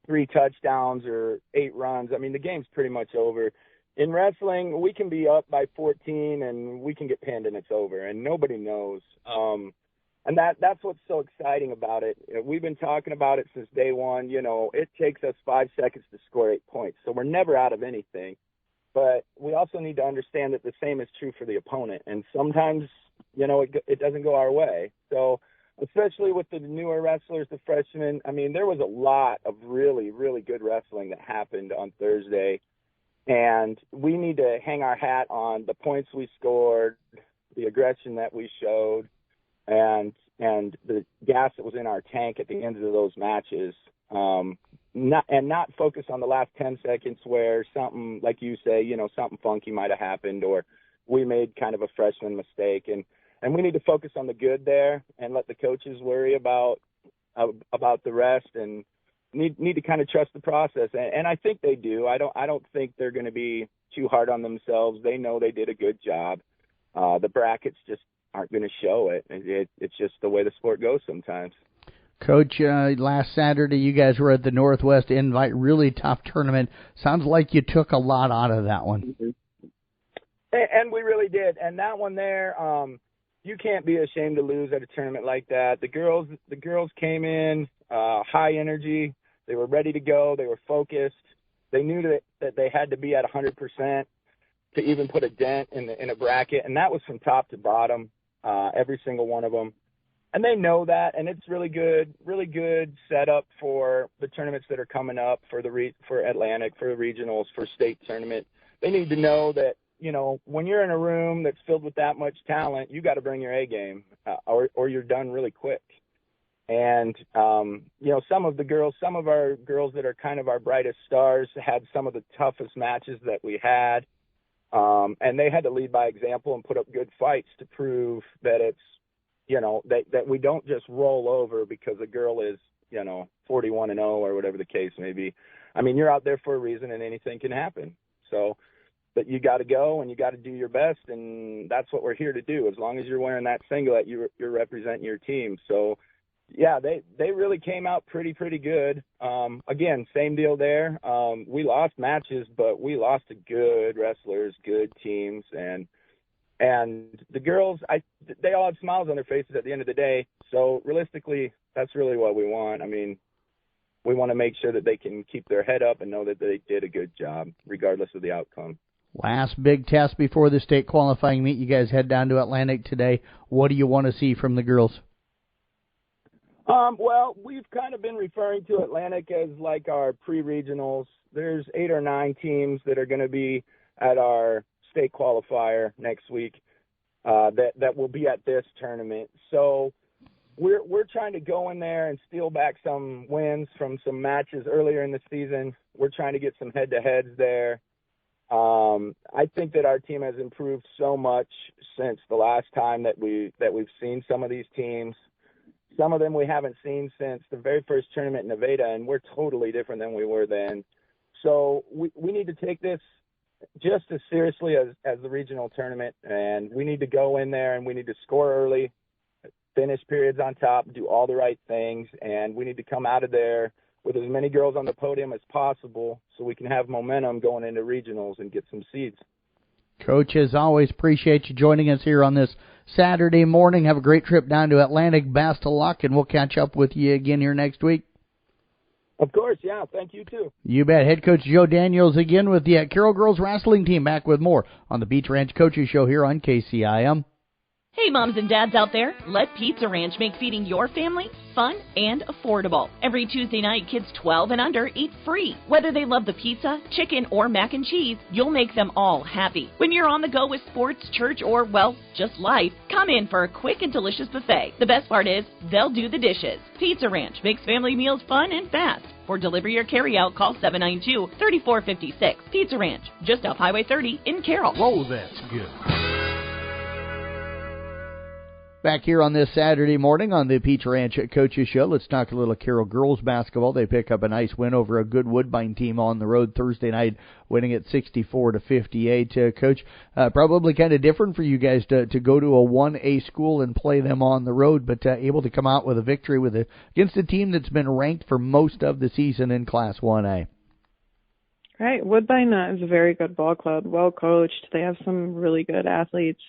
3 touchdowns or 8 runs, I mean, the game's pretty much over. In wrestling, we can be up by 14 and we can get pinned and it's over, and nobody knows. And that's what's so exciting about it. We've been talking about it since day one. It takes us 5 seconds to score 8 points, so we're never out of anything. but we also need to understand that the same is true for the opponent. And sometimes, it doesn't go our way. So especially with the newer wrestlers, the freshmen, I mean, there was a lot of really, really good wrestling that happened on Thursday. And we need to hang our hat on the points we scored, the aggression that we showed, and the gas that was in our tank at the end of those matches. Not focus on the last 10 seconds where something, like you say, something funky might have happened, or we made kind of a freshman mistake. And we need to focus on the good there and let the coaches worry about the rest, and need to kind of trust the process. And I think they do. I don't think they're going to be too hard on themselves. They know they did a good job. The brackets just aren't going to show it. It's just the way the sport goes sometimes. Coach, last Saturday you guys were at the Northwest Invite, really tough tournament. Sounds like you took a lot out of that one. Mm-hmm. And we really did. And that one there, you can't be ashamed to lose at a tournament like that. The girls came in high energy. They were ready to go. They were focused. They knew that they had to be at 100% to even put a dent in a bracket, and that was from top to bottom, every single one of them. And they know that, and it's really good setup for the tournaments that are coming up for Atlantic, for the regionals, for state tournament. They need to know that, when you're in a room that's filled with that much talent, you got to bring your A game, or you're done really quick. And, some of our girls that are kind of our brightest stars had some of the toughest matches that we had. And they had to lead by example and put up good fights to prove that it's, that we don't just roll over because a girl is, 41-0 or whatever the case may be. I mean, you're out there for a reason and anything can happen. So, but you got to go and you got to do your best, and that's what we're here to do. As long as you're wearing that singlet, you're representing your team. So, yeah, they really came out pretty good. Again, same deal there. We lost matches, but we lost to good wrestlers, good teams, and the girls, they all had smiles on their faces at the end of the day. So realistically, that's really what we want. I mean, we want to make sure that they can keep their head up and know that they did a good job, regardless of the outcome. Last big test before the state qualifying meet. You guys head down to Atlantic today. What do you want to see from the girls? Well, we've kind of been referring to Atlantic as like our pre-regionals. There's 8 or 9 teams that are going to be at our state qualifier next week that will be at this tournament. So we're trying to go in there and steal back some wins from some matches earlier in the season. We're trying to get some head-to-heads there. I think that our team has improved so much since the last time that we've seen some of these teams. Some of them we haven't seen since the very first tournament in Nevada, and we're totally different than we were then. So we need to take this just as seriously as the regional tournament, and we need to go in there and we need to score early, finish periods on top, do all the right things, and we need to come out of there with as many girls on the podium as possible so we can have momentum going into regionals and get some seeds. Coach, as always, appreciate you joining us here on this Saturday morning. Have a great trip down to Atlantic. Best of luck, and we'll catch up with you again here next week. Of course, yeah. Thank you, too. You bet. Head coach Joe Daniels again with the Carroll Girls Wrestling Team, back with more on the Beach Ranch Coaches Show here on KCIM. Hey, moms and dads out there, let Pizza Ranch make feeding your family fun and affordable. Every Tuesday night, kids 12 and under eat free. Whether they love the pizza, chicken, or mac and cheese, you'll make them all happy. When you're on the go with sports, church, or, well, just life, come in for a quick and delicious buffet. The best part is, they'll do the dishes. Pizza Ranch makes family meals fun and fast. For delivery or carry-out, call 792-3456. Pizza Ranch, just off Highway 30 in Carroll. Whoa, that's good. Back here on this Saturday morning on the Peach Ranch Coaches Show, let's talk a little Carroll girls basketball. They pick up a nice win over a good Woodbine team on the road Thursday night, winning at 64-58. Coach, probably kind of different for you guys to go to a 1A school and play them on the road, but able to come out with a victory against a team that's been ranked for most of the season in Class 1A. Right. Woodbine is a very good ball club, well coached. They have some really good athletes.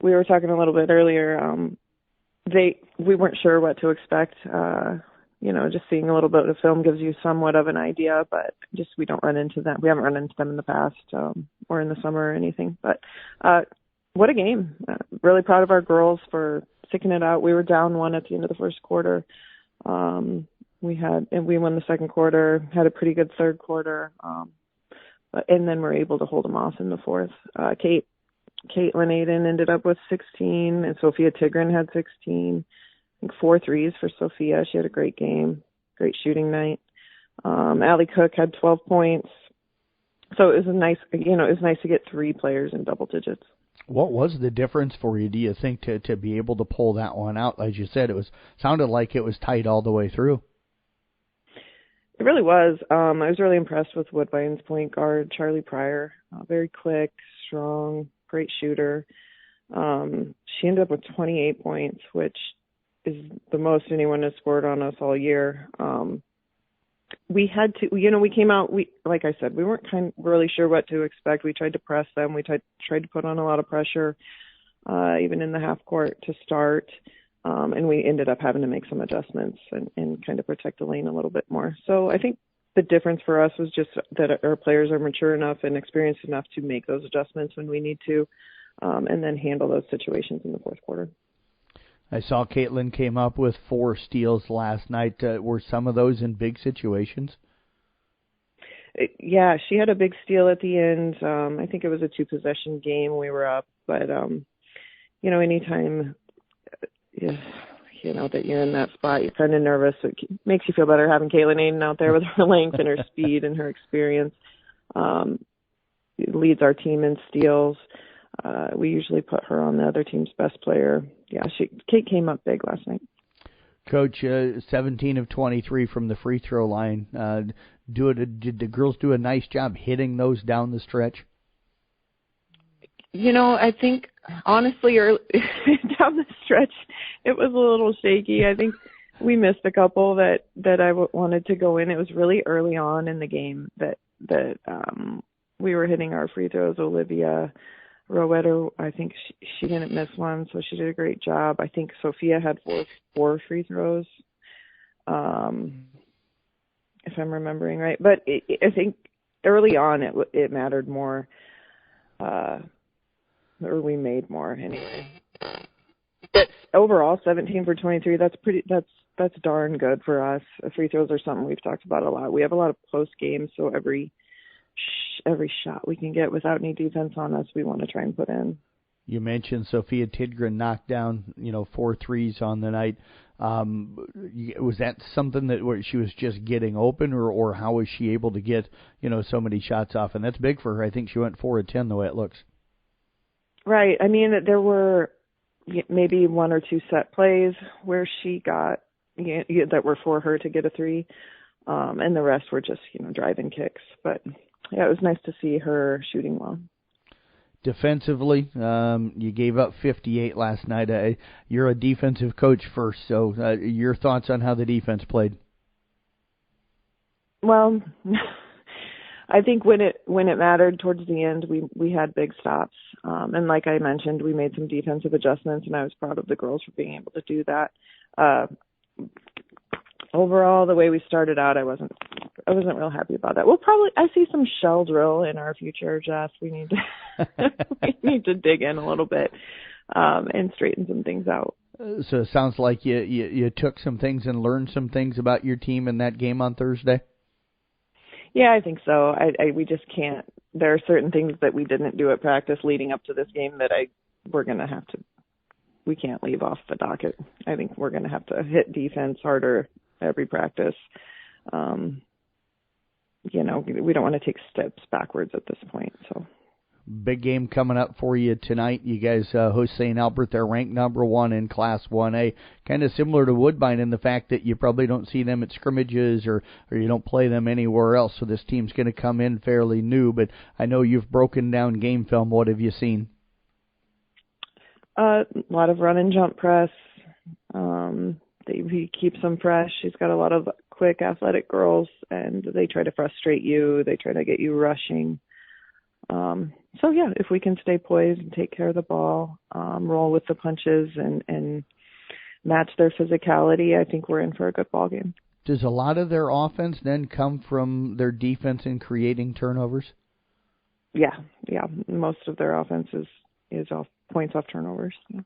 We were talking a little bit earlier. We weren't sure what to expect just seeing a little bit of film gives you somewhat of an idea, but just we don't run into them. We haven't run into them in the past or in the summer or anything. But what a game. Really proud of our girls for sticking it out. We were down 1 at the end of the first quarter. We won the second quarter, had a pretty good third quarter, and then we're able to hold them off in the fourth. Caitlin Aiden ended up with 16, and Sophia Tigran had 16. I think 4 threes for Sophia. She had a great game, great shooting night. Allie Cook had 12 points. So it was nice to get 3 players in double digits. What was the difference for you, do you think, to be able to pull that one out? As you said, sounded like it was tight all the way through. It really was. I was really impressed with Woodbine's point guard, Charlie Pryor. Very quick, strong, great shooter. She ended up with 28 points, which is the most anyone has scored on us all year. We had to, we came out, like I said, we weren't really sure what to expect. We tried to press them. We tried to put on a lot of pressure, even in the half court to start. And we ended up having to make some adjustments and kind of protect the lane a little bit more. So I think the difference for us was just that our players are mature enough and experienced enough to make those adjustments when we need to, and then handle those situations in the fourth quarter. I saw Caitlin came up with 4 steals last night. Were some of those in big situations? Yeah, she had a big steal at the end. I think it was a 2-possession game. We were up. But, anytime, that you're in that spot, you're kind of nervous. It makes you feel better having Caitlin Aiden out there with her length and her speed and her experience. Leads our team in steals. We usually put her on the other team's best player. Yeah, Kate came up big last night. Coach, 17 of 23 from the free throw line. Did the girls do a nice job hitting those down the stretch? I think, honestly, down the stretch, it was a little shaky. I think we missed a couple that I wanted to go in. It was really early on in the game that we were hitting our free throws. Olivia Rowetta, I think she didn't miss one, so she did a great job. I think Sophia had four free throws, if I'm remembering right. But I think early on it mattered more, or we made more anyway. But overall, 17 for 23. That's darn good for us. Free throws are something we've talked about a lot. We have a lot of close games, so every shot we can get without any defense on us, we want to try and put in. You mentioned Sophia Tidgren knocked down, 4 threes on the night. Was that something where she was just getting open, or how was she able to get, so many shots off? And that's big for her. I think she went 4 of 10 the way it looks. Right. I mean, there were maybe 1 or 2 set plays where she got that were for her to get a 3, and the rest were just driving kicks. But yeah, it was nice to see her shooting well. Defensively, you gave up 58 last night. You're a defensive coach first, so your thoughts on how the defense played? Well, I think when it mattered towards the end, we had big stops, and like I mentioned, we made some defensive adjustments, and I was proud of the girls for being able to do that. Overall, the way we started out, I wasn't real happy about that. I see some shell drill in our future, Jeff. We need to dig in a little bit and straighten some things out. So it sounds like you took some things and learned some things about your team in that game on Thursday. Yeah, I think so. We just can't. There are certain things that we didn't do at practice leading up to this game that we're going to have to. We can't leave off the docket. I think we're going to have to hit defense harder every practice. We don't want to take steps backwards at this point. So, big game coming up for you tonight. You guys host St. Albert. They're ranked number 1 in Class 1A. Kind of similar to Woodbine in the fact that you probably don't see them at scrimmages or you don't play them anywhere else. So this team's going to come in fairly new. But I know you've broken down game film. What have you seen? A lot of run and jump press. He keeps them fresh. He's got a lot of quick, athletic girls, and they try to frustrate you. They try to get you rushing. If we can stay poised and take care of the ball, roll with the punches, and match their physicality, I think we're in for a good ball game. does a lot of their offense then come from their defense in creating turnovers? Yeah. Most of their offense is off points off turnovers. Yeah.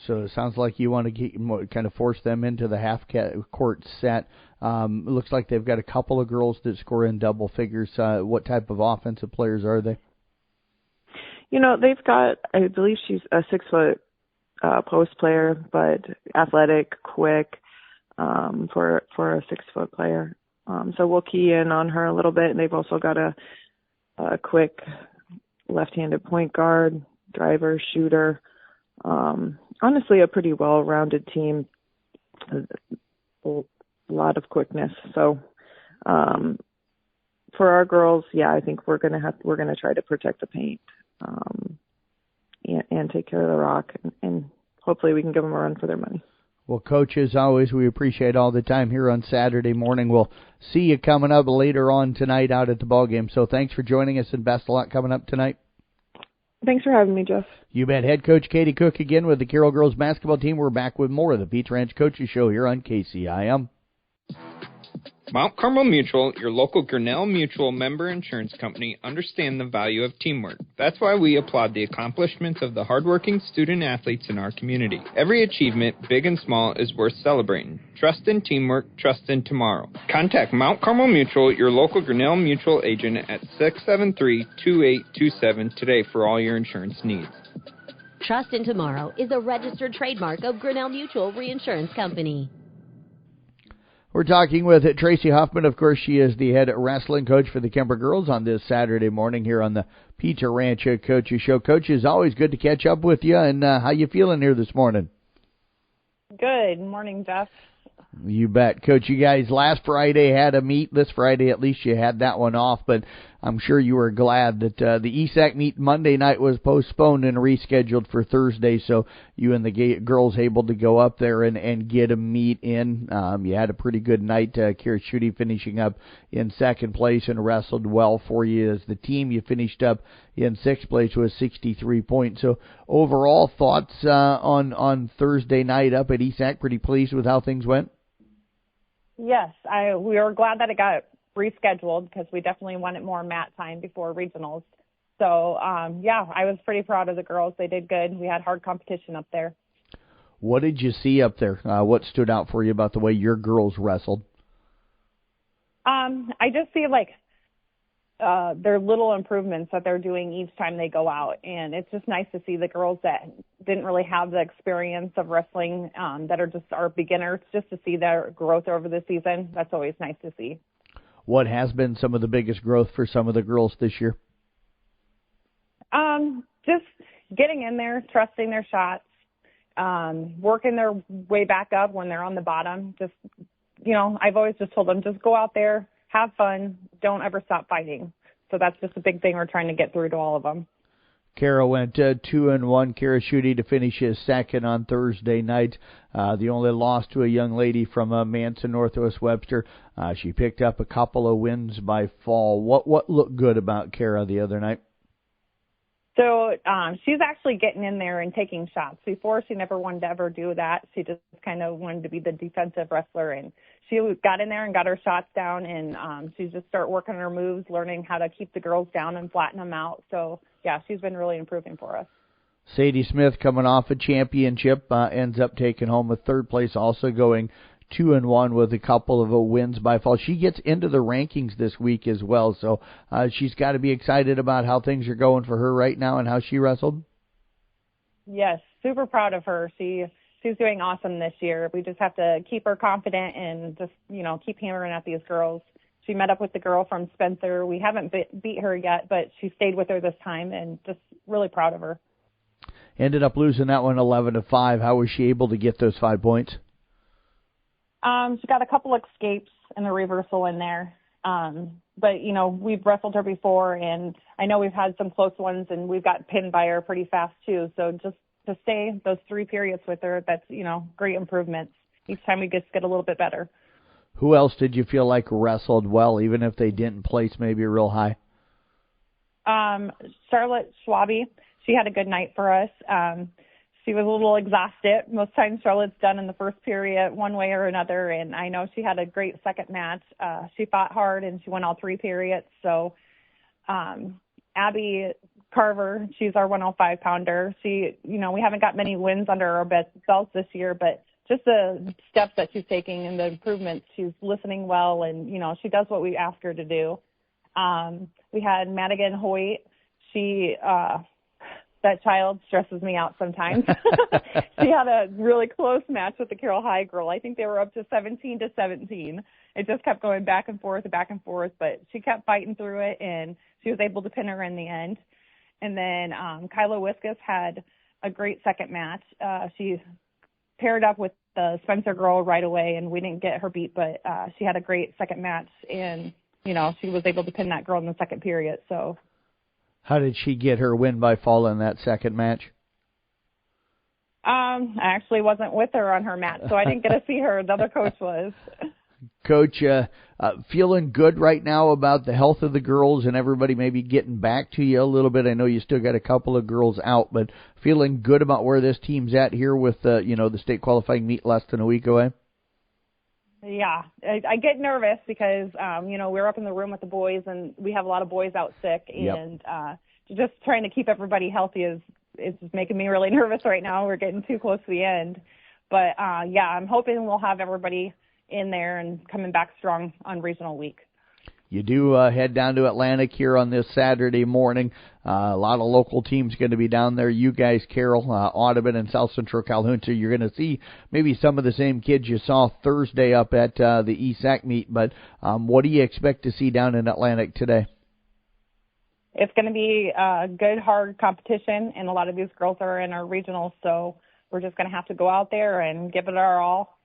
So it sounds like you want to kind of force them into the half-court set. It looks like they've got a couple of girls that score in double figures. What type of offensive players are they? They've got, I believe she's a 6-foot post player, but athletic, quick for a 6-foot player. So we'll key in on her a little bit. And they've also got a quick left-handed point guard, driver, shooter. Honestly, a pretty well-rounded team, a lot of quickness. So, for our girls, I think we're gonna try to protect the paint, and take care of the rock, and hopefully we can give them a run for their money. Well, Coach, as always, we appreciate all the time here on Saturday morning. We'll see you coming up later on tonight out at the ball game. So thanks for joining us, and best of luck coming up tonight. Thanks for having me, Jeff. You bet. Head coach Katie Cook again with the Carroll girls basketball team. We're back with more of the Pizza Ranch Coaches Show here on KCIM. Mount Carmel Mutual, your local Grinnell Mutual member insurance company, understand the value of teamwork. That's why we applaud the accomplishments of the hardworking student-athletes in our community. Every achievement, big and small, is worth celebrating. Trust in teamwork, trust in tomorrow. Contact Mount Carmel Mutual, your local Grinnell Mutual agent, at 673-2827 today for all your insurance needs. Trust in Tomorrow is a registered trademark of Grinnell Mutual Reinsurance Company. We're talking with Tracy Huffman. Of course, she is the head wrestling coach for the Kemper girls on this Saturday morning here on the Pizza Ranch Coaches Show. Coach, it's always good to catch up with you, and how you feeling here this morning? Good morning, Jeff. You bet. Coach, you guys last Friday had a meet. This Friday, at least you had that one off, but I'm sure you were glad that the ESAC meet Monday night was postponed and rescheduled for Thursday, so you and the girls able to go up there and get a meet in. You had a pretty good night. Kira Schutte finishing up in second place and wrestled well for you as the team. You finished up in sixth place with 63 points. So overall thoughts on Thursday night up at ESAC? Pretty pleased with how things went? Yes, we were glad that it got rescheduled because we definitely wanted more mat time before regionals. So, I was pretty proud of the girls. They did good. We had hard competition up there. What did you see up there? What stood out for you about the way your girls wrestled? I just see their little improvements that they're doing each time they go out. And it's just nice to see the girls that didn't really have the experience of wrestling, that are just our beginners, just to see their growth over the season. That's always nice to see. What has been some of the biggest growth for some of the girls this year? Just getting in there, trusting their shots, working their way back up when they're on the bottom. Just, I've always just told them, just go out there, have fun, don't ever stop fighting. So that's just a big thing we're trying to get through to all of them. Kara went 2-1. Kara Schutte to finish his second on Thursday night. The only loss to a young lady from Manson Northwest Webster. She picked up a couple of wins by fall. What looked good about Kara the other night? So she's actually getting in there and taking shots. Before, she never wanted to ever do that. She just kind of wanted to be the defensive wrestler, and she got in there and got her shots down, and she just started working her moves, learning how to keep the girls down and flatten them out. So, she's been really improving for us. Sadie Smith, coming off a championship, ends up taking home a third place, also going 2-1 with a couple of wins by fall. She gets into the rankings this week as well, so she's got to be excited about how things are going for her right now and how she wrestled. Yes, super proud of her. She's doing awesome this year. We just have to keep her confident and just, keep hammering at these girls. She met up with the girl from Spencer. We haven't beat her yet, but she stayed with her this time, and just really proud of her. Ended up losing that one 11-5. How was she able to get those 5 points? She got a couple escapes and a reversal in there. But, we've wrestled her before, and I know we've had some close ones, and we've got pinned by her pretty fast, too. So just to stay those 3 periods with her, that's, great improvements. Each time we just get a little bit better. Who else did you feel like wrestled well, even if they didn't place maybe real high? Charlotte Schwabe, she had a good night for us. she was a little exhausted. Most times Charlotte's done in the first period one way or another, and I know she had a great second match. She fought hard, and she won all 3 periods. So Abby Carver, she's our 105-pounder. She, we haven't got many wins under our belts this year, but just the steps that she's taking and the improvements, she's listening well, and, she does what we ask her to do. We had Madigan Hoyt. She, that child stresses me out sometimes. She had a really close match with the Carroll High girl. I think they were up to 17-17. It just kept going back and forth, but she kept fighting through it, and she was able to pin her in the end. And then Kyla Wiskus had a great second match. She paired up with the Spencer girl right away, and we didn't get her beat, but she had a great second match, and, she was able to pin that girl in the second period. So, how did she get her win by fall in that second match? I actually wasn't with her on her match, so I didn't get to see her. The other coach was. Coach, feeling good right now about the health of the girls and everybody maybe getting back to you a little bit? I know you still got a couple of girls out, but feeling good about where this team's at here with, the state qualifying meet less than a week away? Yeah, I get nervous because, we're up in the room with the boys, and we have a lot of boys out sick, and just trying to keep everybody healthy is making me really nervous right now. We're getting too close to the end. But, I'm hoping we'll have everybody in there and coming back strong on regional week. You do head down to Atlantic here on this Saturday morning. A lot of local teams going to be down there. You guys, Carroll, Audubon, and South Central Calhoun. So you're going to see maybe some of the same kids you saw Thursday up at the ESAC meet. But what do you expect to see down in Atlantic today? It's going to be a good, hard competition, and a lot of these girls are in our regionals. So we're just going to have to go out there and give it our all.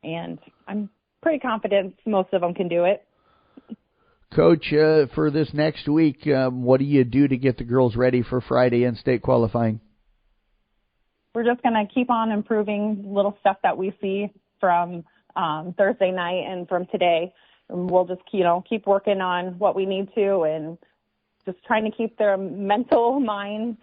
And I'm pretty confident most of them can do it. Coach, for this next week, what do you do to get the girls ready for Friday and state qualifying? We're just going to keep on improving little stuff that we see from Thursday night and from today. And we'll just, keep working on what we need to and just trying to keep their mental minds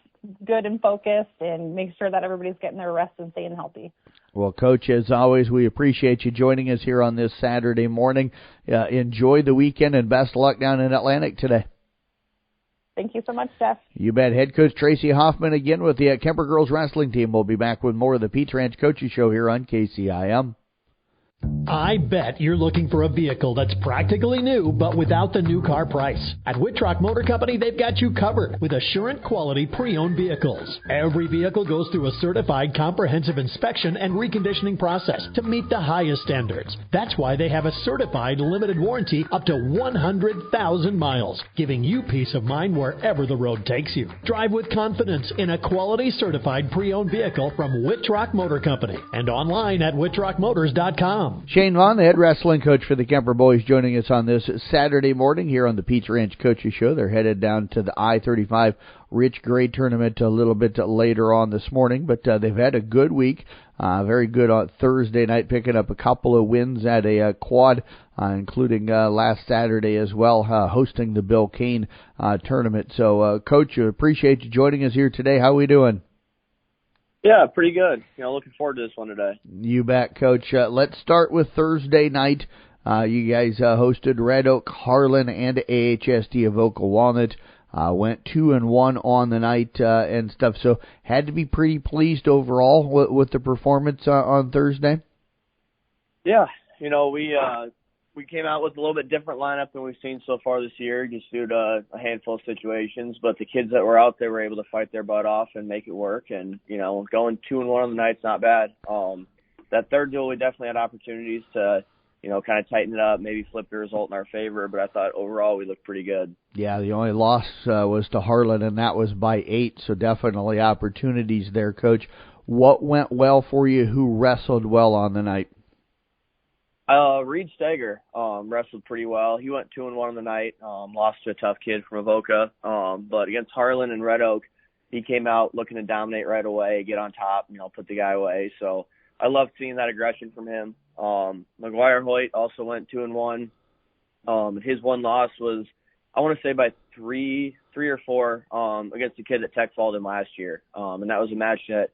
good and focused and make sure that everybody's getting their rest and staying healthy. Well, Coach, as always, we appreciate you joining us here on this Saturday morning. Enjoy the weekend and best of luck down in Atlantic today. Thank you so much, Jeff. You bet. Head coach Tracy Hoffman again with the Kemper girls wrestling team. We'll be back with more of the Pete's Ranch Coaches Show here on KCIM. I bet you're looking for a vehicle that's practically new, but without the new car price. At Wittrock Motor Company, they've got you covered with Assurant Quality pre-owned vehicles. Every vehicle goes through a certified comprehensive inspection and reconditioning process to meet the highest standards. That's why they have a certified limited warranty up to 100,000 miles, giving you peace of mind wherever the road takes you. Drive with confidence in a quality certified pre-owned vehicle from Wittrock Motor Company and online at wittrockmotors.com. Shane Vaughn, the head wrestling coach for the Kemper boys, joining us on this Saturday morning here on the Pete's Ranch Coaches Show. They're headed down to the I-35 Rich Grade Tournament a little bit later on this morning, but they've had a good week. Very good on Thursday night, picking up a couple of wins at a quad, including last Saturday as well, hosting the Bill Kane tournament. So, Coach, appreciate you joining us here today. How are we doing? Yeah, pretty good. Looking forward to this one today. You bet, Coach. Let's start with Thursday night. You guys hosted Red Oak, Harlan, and AHSD Avoca Walnut. Went 2-1 on the night and stuff. So had to be pretty pleased overall with the performance on Thursday. Yeah, we came out with a little bit different lineup than we've seen so far this year, just due to a handful of situations. But the kids that were out there were able to fight their butt off and make it work. And, going 2-1 on the night's not bad. That third duel, we definitely had opportunities to, kind of tighten it up, maybe flip the result in our favor. But I thought overall we looked pretty good. Yeah, the only loss was to Harlan, and that was by 8. So definitely opportunities there, Coach. What went well for you? Who wrestled well on the night? Reed Steger wrestled pretty well. He went 2-1 on the night, lost to a tough kid from Avoca. But against Harlan and Red Oak, he came out looking to dominate right away, get on top, put the guy away. So I loved seeing that aggression from him. McGuire Hoyt also went 2-1. His one loss was, I want to say, by three or four against the kid that Tech followed him last year. And that was a match that,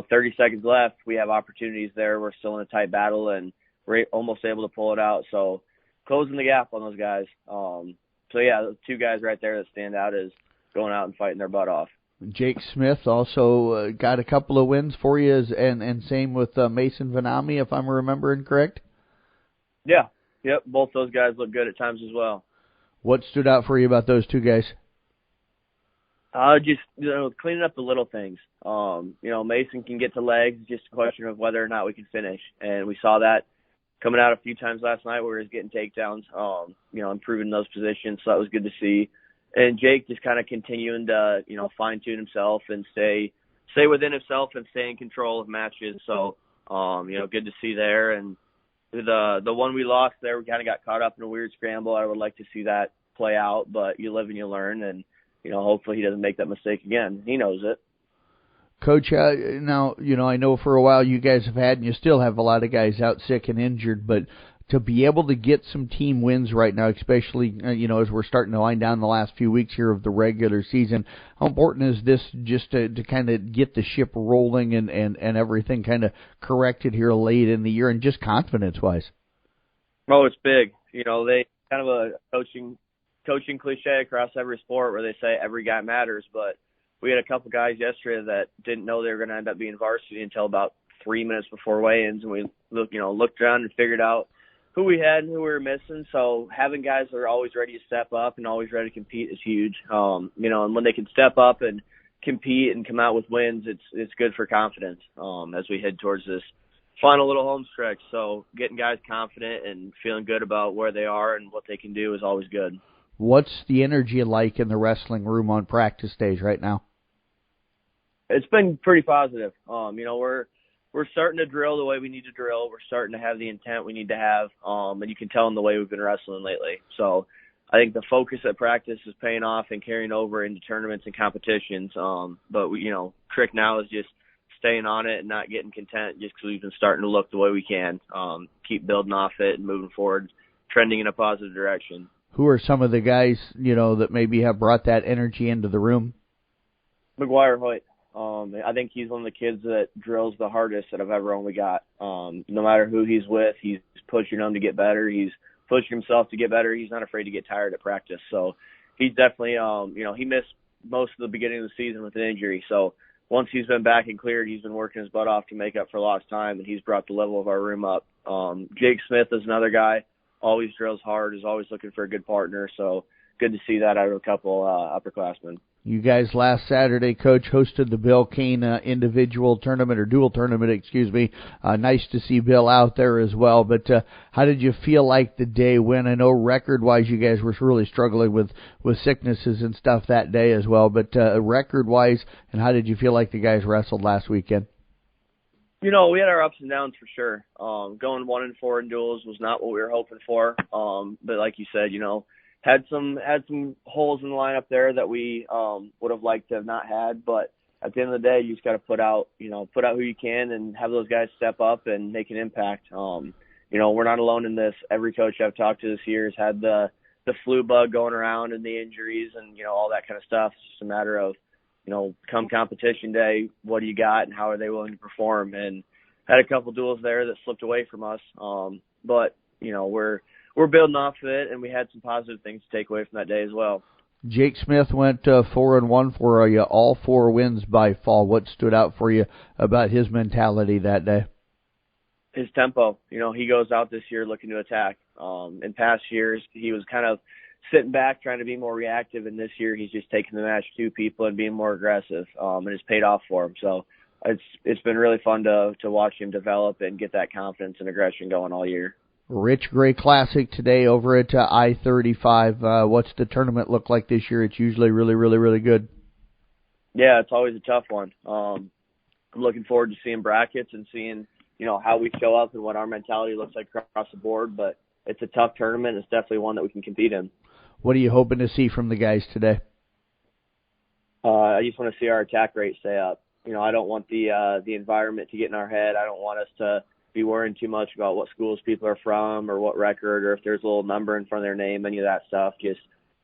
30 seconds left, we have opportunities there. We're still in a tight battle, and we're almost able to pull it out. So closing the gap on those guys. So, yeah, the two guys right there that stand out is going out and fighting their butt off. Jake Smith also got a couple of wins for you, and same with Mason Vanami, if I'm remembering correct? Yeah. Yep, both those guys look good at times as well. What stood out for you about those two guys? Just cleaning up the little things. Mason can get to legs, just a question of whether or not we can finish. And we saw that coming out a few times last night where he was getting takedowns, improving those positions. So that was good to see. And Jake just kind of continuing to, fine-tune himself and stay within himself and stay in control of matches. So, good to see there. And the one we lost there, we kind of got caught up in a weird scramble. I would like to see that play out, but you live and you learn. And, hopefully he doesn't make that mistake again. He knows it. Coach, now, I know for a while you guys have had, and you still have a lot of guys out sick and injured, but to be able to get some team wins right now, especially, as we're starting to wind down the last few weeks here of the regular season, how important is this just to kind of get the ship rolling and everything kind of corrected here late in the year and just confidence-wise? Oh, it's big. They kind of a coaching cliche across every sport where they say every guy matters, but we had a couple guys yesterday that didn't know they were going to end up being varsity until about 3 minutes before weigh-ins, and we looked around and figured out who we had and who we were missing. So having guys that are always ready to step up and always ready to compete is huge. And when they can step up and compete and come out with wins, it's good for confidence as we head towards this final little home stretch. So getting guys confident and feeling good about where they are and what they can do is always good. What's the energy like in the wrestling room on practice days right now? It's been pretty positive. We're starting to drill the way we need to drill. We're starting to have the intent we need to have, and you can tell in the way we've been wrestling lately. So I think the focus at practice is paying off and carrying over into tournaments and competitions. But trick now is just staying on it and not getting content just because we've been starting to look the way we can. Keep building off it and moving forward, trending in a positive direction. Who are some of the guys, that maybe have brought that energy into the room? McGuire Hoyt. I think he's one of the kids that drills the hardest that I've ever only got. No matter who he's with, he's pushing them to get better. He's pushing himself to get better. He's not afraid to get tired at practice. So he's definitely, he missed most of the beginning of the season with an injury. So once he's been back and cleared, he's been working his butt off to make up for lost time, and he's brought the level of our room up. Jake Smith is another guy. Always drills hard, is always looking for a good partner. So good to see that out of a couple upperclassmen. You guys last Saturday, Coach, hosted the Bill Kane individual tournament, or dual tournament, nice to see Bill out there as well. But how did you feel like the day went? I know record-wise you guys were really struggling with sicknesses and stuff that day as well. But record-wise, and how did you feel like the guys wrestled last weekend? We had our ups and downs for sure. Going 1-4 in duels was not what we were hoping for. But like you said, had some holes in the lineup there that we would have liked to have not had. But at the end of the day, you just got to put out who you can and have those guys step up and make an impact. We're not alone in this. Every coach I've talked to this year has had the flu bug going around and the injuries and all that kind of stuff. It's just a matter of come competition day, what do you got and how are they willing to perform? And had a couple duels there that slipped away from us. But we're building off of it, and we had some positive things to take away from that day as well. Jake Smith went 4-1 for you, all 4 wins by fall. What stood out for you about his mentality that day? His tempo. He goes out this year looking to attack. In past years, he was kind of sitting back trying to be more reactive, and this year he's just taking the match to people and being more aggressive, and it's paid off for him. So it's been really fun to watch him develop and get that confidence and aggression going all year. Rich Gray Classic today over at I-35. What's the tournament look like this year? It's usually really, really, really good. Yeah, it's always a tough one. I'm looking forward to seeing brackets and seeing, how we show up and what our mentality looks like across the board. But it's a tough tournament. It's definitely one that we can compete in. What are you hoping to see from the guys today? I just want to see our attack rate stay up. I don't want the environment to get in our head. I don't want us to be worrying too much about what schools people are from or what record or if there's a little number in front of their name, any of that stuff. Just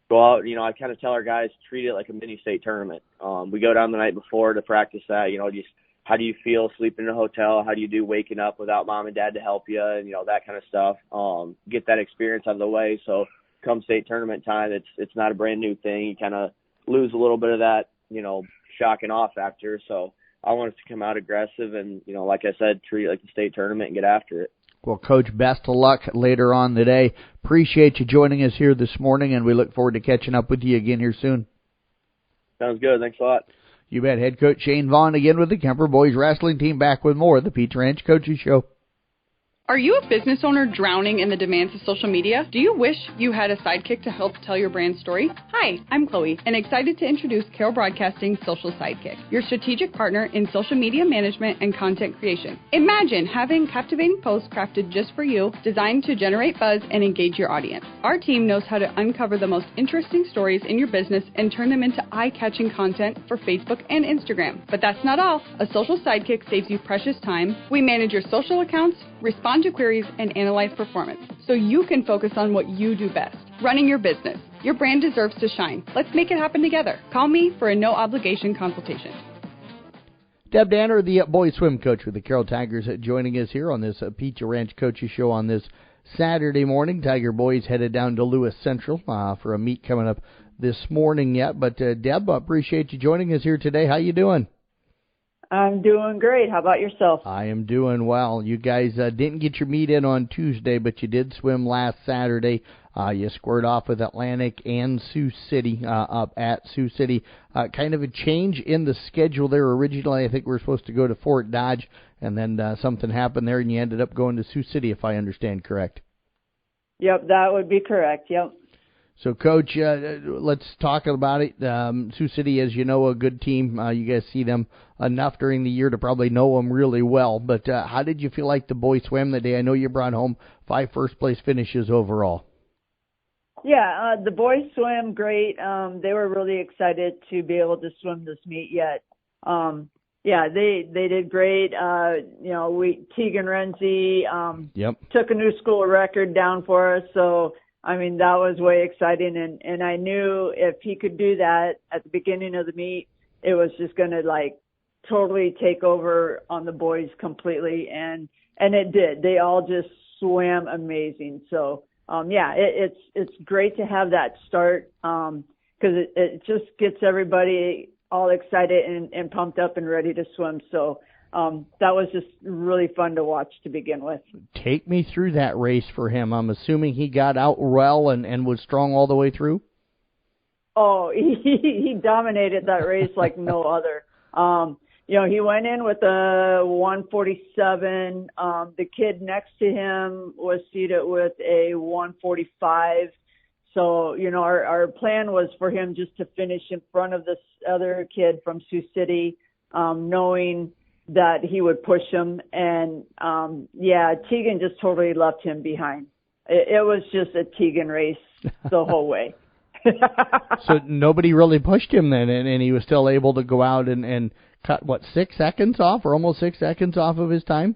go out. I kind of tell our guys, treat it like a mini state tournament. We go down the night before to practice that, just how do you feel sleeping in a hotel? How do you do waking up without mom and dad to help you, and that kind of stuff. Get that experience out of the way. So come state tournament time, it's not a brand new thing. You kind of lose a little bit of that, shock and awe factor. So I want us to come out aggressive and, like I said, treat it like the state tournament and get after it. Well, Coach, best of luck later on today. Appreciate you joining us here this morning, and we look forward to catching up with you again here soon. Sounds good. Thanks a lot. You bet. Head coach Shane Vaughn again with the Kemper Boys Wrestling Team, back with more of the Pizza Ranch Coaches Show. Are you a business owner drowning in the demands of social media? Do you wish you had a sidekick to help tell your brand story? Hi, I'm Chloe, and excited to introduce Carroll Broadcasting Social Sidekick, your strategic partner in social media management and content creation. Imagine having captivating posts crafted just for you, designed to generate buzz and engage your audience. Our team knows how to uncover the most interesting stories in your business and turn them into eye-catching content for Facebook and Instagram. But that's not all. A social sidekick saves you precious time. We manage your social accounts, respond to queries, and analyze performance, so you can focus on what you do best, running your business. Your brand deserves to shine. Let's make it happen together. Call me for a no-obligation consultation. Deb Danner, the boys swim coach with the Carroll Tigers, joining us here on this Pizza Ranch Coaches Show on this Saturday morning. Tiger boys headed down to Lewis Central for a meet coming up this morning yet. But Deb, appreciate you joining us here today. How you doing? I'm doing great. How about yourself? I am doing well. You guys didn't get your meet in on Tuesday, but you did swim last Saturday. You squared off with Atlantic and Sioux City up at Sioux City. Kind of a change in the schedule there. Originally, I think we were supposed to go to Fort Dodge, and then something happened there, and you ended up going to Sioux City, if I understand correct. Yep, that would be correct. Yep. So, Coach, let's talk about it. Sioux City, as you know, a good team. You guys see them enough during the year to probably know them really well. But how did you feel like the boys swam that day? I know you brought home 5 first-place finishes overall. Yeah, the boys swam great. They were really excited to be able to swim this meet yet. Yeah, they did great. Tegan Renzi took a new school record down for us, so I mean, that was way exciting, and I knew if he could do that at the beginning of the meet, it was just going to, totally take over on the boys completely, and it did. They all just swam amazing. So, it's great to have that start because it just gets everybody all excited and pumped up and ready to swim. So, that was just really fun to watch to begin with. Take me through that race for him. I'm assuming he got out well and was strong all the way through? Oh, he dominated that race like no other. He went in with a 147. The kid next to him was seated with a 145. So, our plan was for him just to finish in front of this other kid from Sioux City, knowing that he would push him. And, Tegan just totally left him behind. It was just a Tegan race the whole way. So nobody really pushed him then, and he was still able to go out and cut, 6 seconds off, or almost 6 seconds off of his time?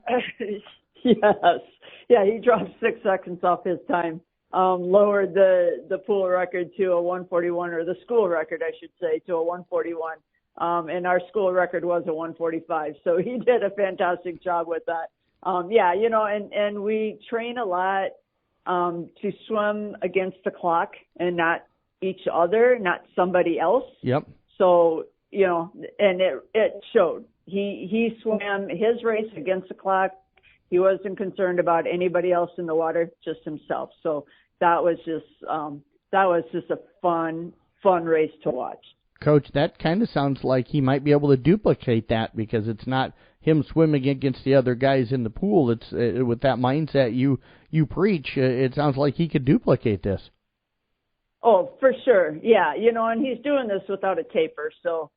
Yes. Yeah, he dropped 6 seconds off his time. Lowered the pool record to a 141, or the school record, I should say, to a 141. And our school record was a 145. So he did a fantastic job with that. And we train a lot to swim against the clock and not each other, not somebody else. Yep. So, and it showed. He swam his race against the clock. He wasn't concerned about anybody else in the water, just himself. So that was just a fun race to watch. Coach, that kind of sounds like he might be able to duplicate that, because it's not him swimming against the other guys in the pool. It's with that mindset you preach. It sounds like he could duplicate this. Oh, for sure. Yeah, and he's doing this without a taper, so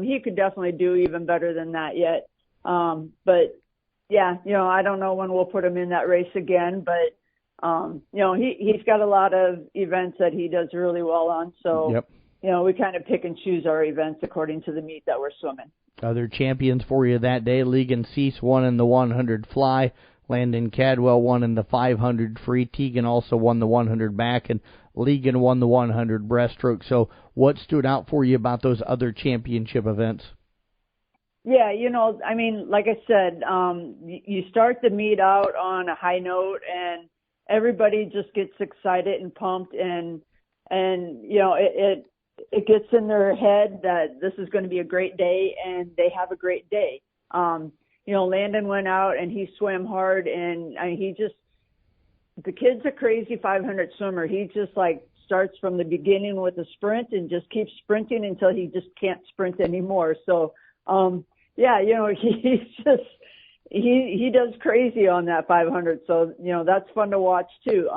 he could definitely do even better than that yet. But yeah, I don't know when we'll put him in that race again, but he's got a lot of events that he does really well on. So. Yep. We kind of pick and choose our events according to the meet that we're swimming. Other champions for you that day: Legan Cease won in the 100 fly, Landon Cadwell won in the 500 free, Tegan also won the 100 back, and Legan won the 100 breaststroke. So what stood out for you about those other championship events? Yeah, I mean, like I said, you start the meet out on a high note, and everybody just gets excited and pumped, and it gets in their head that this is going to be a great day, and they have a great day. Landon went out and he swam hard, and the kid's a crazy 500 swimmer. He just starts from the beginning with a sprint and just keeps sprinting until he just can't sprint anymore. So, he does crazy on that 500. So, that's fun to watch too.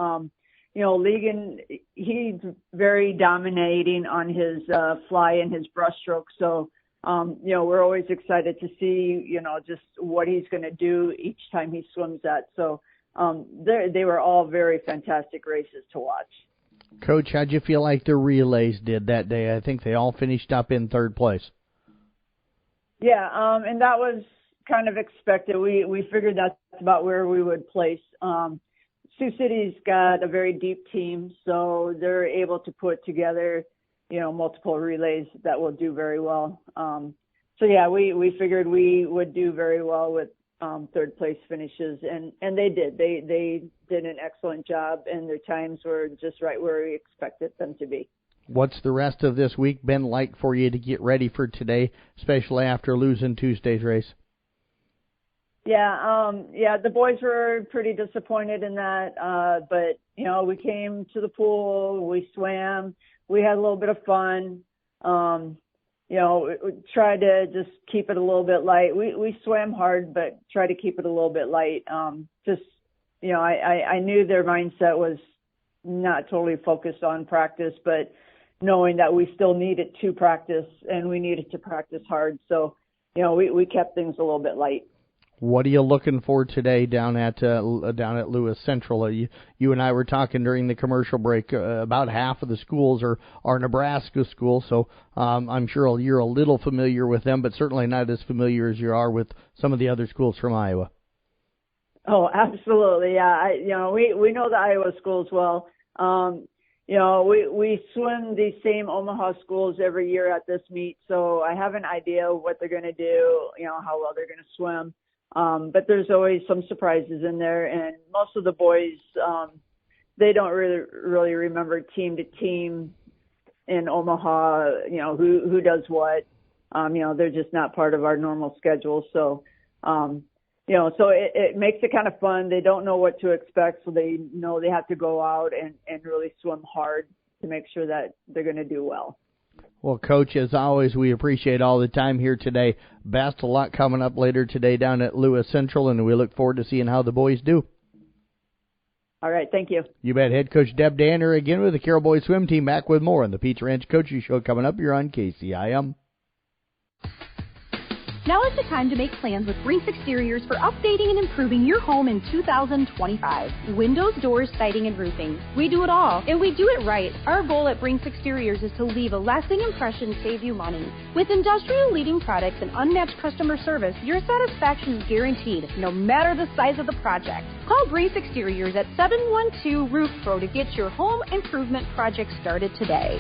Legan, he's very dominating on his fly and his breaststroke. So, we're always excited to see, just what he's going to do each time he swims that. So, they were all very fantastic races to watch. Coach, how'd you feel like the relays did that day? I think they all finished up in third place. Yeah, and that was kind of expected. We figured that's about where we would place. Sioux City's got a very deep team, so they're able to put together, multiple relays that will do very well. We figured we would do very well with third place finishes, and they did. They did an excellent job, and their times were just right where we expected them to be. What's the rest of this week been like for you to get ready for today, especially after losing Tuesday's race? Yeah, the boys were pretty disappointed in that, but, we came to the pool, we swam, we had a little bit of fun, we tried to just keep it a little bit light. We swam hard, but tried to keep it a little bit light. I knew their mindset was not totally focused on practice, but knowing that we still needed to practice and we needed to practice hard. So, we kept things a little bit light. What are you looking for today down at Lewis Central? You and I were talking during the commercial break. About half of the schools are Nebraska schools, so I'm sure you're a little familiar with them, but certainly not as familiar as you are with some of the other schools from Iowa. Oh, absolutely, yeah. We know the Iowa schools well. We swim these same Omaha schools every year at this meet, so I have an idea of what they're going to do. How well they're going to swim. But there's always some surprises in there, and most of the boys, they don't really remember team to team in Omaha, who does what. They're just not part of our normal schedule. So, so it makes it kind of fun. They don't know what to expect, so they know they have to go out and really swim hard to make sure that they're going to do well. Well, Coach, as always, we appreciate all the time here today. Best of luck coming up later today down at Lewis Central, and we look forward to seeing how the boys do. All right, thank you. You bet. Head Coach Deb Danner again with the Carroll Boys swim team, back with more on the Peach Ranch Coaches Show coming up. You're on KCIM. Now is the time to make plans with Brinks Exteriors for updating and improving your home in 2025. Windows, doors, siding, and roofing. We do it all, and we do it right. Our goal at Brinks Exteriors is to leave a lasting impression, save you money. With industrial-leading products and unmatched customer service, your satisfaction is guaranteed, no matter the size of the project. Call Brinks Exteriors at 712-ROOF-PRO to get your home improvement project started today.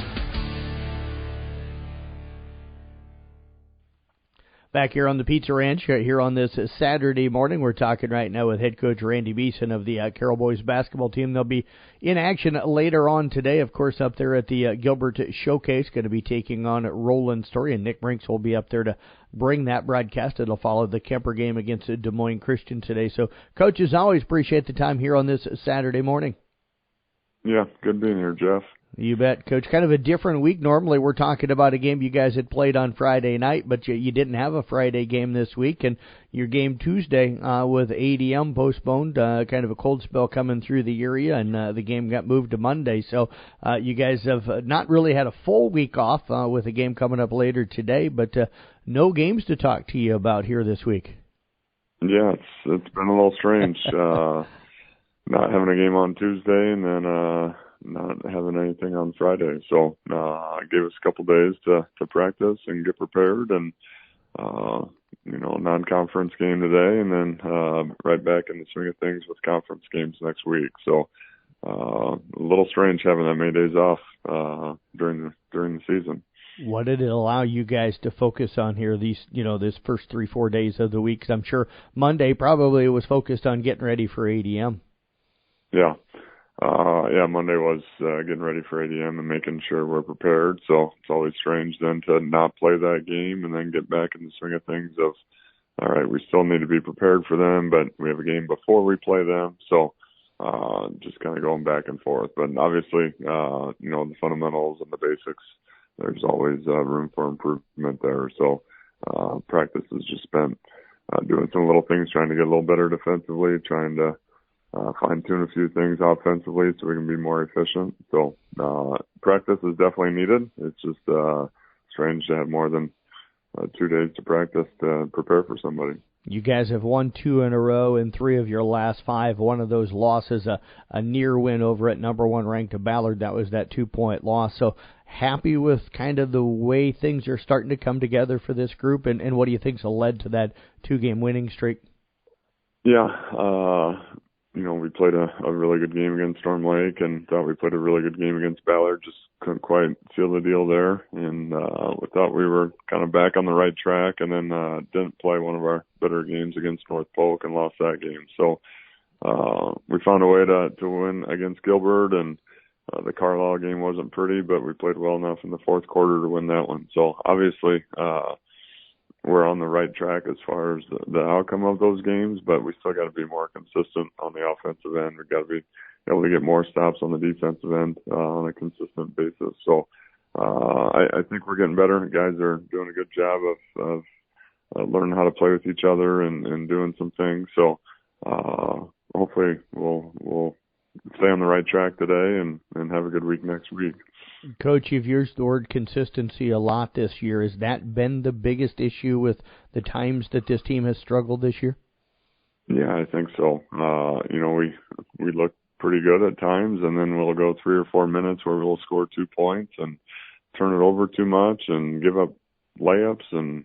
Back here on the Pizza Ranch, here on this Saturday morning, we're talking right now with head coach Randy Beeson of the Carroll Boys basketball team. They'll be in action later on today, of course, up there at the Gilbert Showcase, going to be taking on Roland Story, and Nick Brinks will be up there to bring that broadcast. It'll follow the Kemper game against Des Moines Christian today. So, Coach, as always, appreciate the time here on this Saturday morning. Yeah, good being here, Jeff. You bet, Coach. Kind of a different week. Normally we're talking about a game you guys had played on Friday night, but you didn't have a Friday game this week, and your game Tuesday with ADM postponed, kind of a cold spell coming through the area, and the game got moved to Monday. So you guys have not really had a full week off with a game coming up later today, but no games to talk to you about here this week. Yeah, it's been a little strange not having a game on Tuesday and then not having anything on Friday. So it gave us a couple days to practice and get prepared, and non-conference game today, and then right back in the swing of things with conference games next week. So a little strange having that many days off during the season. What did it allow you guys to focus on here this first 3-4 days of the week? 'Cause I'm sure Monday probably was focused on getting ready for ADM. Yeah. Monday was getting ready for ADM and making sure we're prepared. So it's always strange then to not play that game and then get back in the swing of things of, all right, we still need to be prepared for them, but we have a game before we play them. So just kind of going back and forth. But obviously, the fundamentals and the basics, there's always room for improvement there. So practice is just spent doing some little things, trying to get a little better defensively, trying to fine-tune a few things offensively so we can be more efficient. So practice is definitely needed. It's just strange to have more than 2 days to practice to prepare for somebody. You guys have won 2 in a row in 3 of your last 5. One of those losses, a near win over at number 1 ranked to Ballard. That was that 2-point loss. So happy with kind of the way things are starting to come together for this group, and what do you think's led to that 2-game winning streak? Yeah, we played a really good game against Storm Lake and thought we played a really good game against Ballard. Just couldn't quite seal the deal there. And we thought we were kind of back on the right track, and then didn't play one of our better games against North Polk and lost that game. So we found a way to win against Gilbert, and the Carlisle game wasn't pretty, but we played well enough in the fourth quarter to win that one. So obviously we're on the right track as far as the outcome of those games, but we still got to be more consistent on the offensive end. We've got to be able to get more stops on the defensive end on a consistent basis. So I think we're getting better. Guys are doing a good job of learning how to play with each other and doing some things. So hopefully we'll stay on the right track today and have a good week next week. Coach, you've used the word consistency a lot this year. Has that been the biggest issue with the times that this team has struggled this year? Yeah, I think so. We look pretty good at times, and then we'll go 3 or 4 minutes where we'll score 2 points and turn it over too much and give up layups and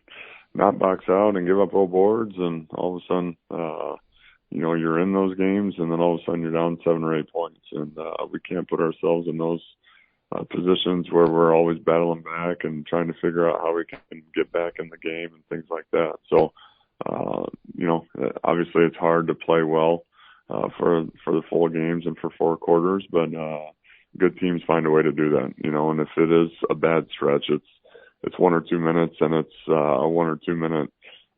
not box out and give up low boards, and all of a sudden, you're in those games, and then all of a sudden you're down 7 or 8 points, and we can't put ourselves in those positions where we're always battling back and trying to figure out how we can get back in the game and things like that. So, obviously it's hard to play well for the full games and for 4 quarters, but good teams find a way to do that, and if it is a bad stretch, it's 1 or 2 minutes, and it's a 1 or 2 minute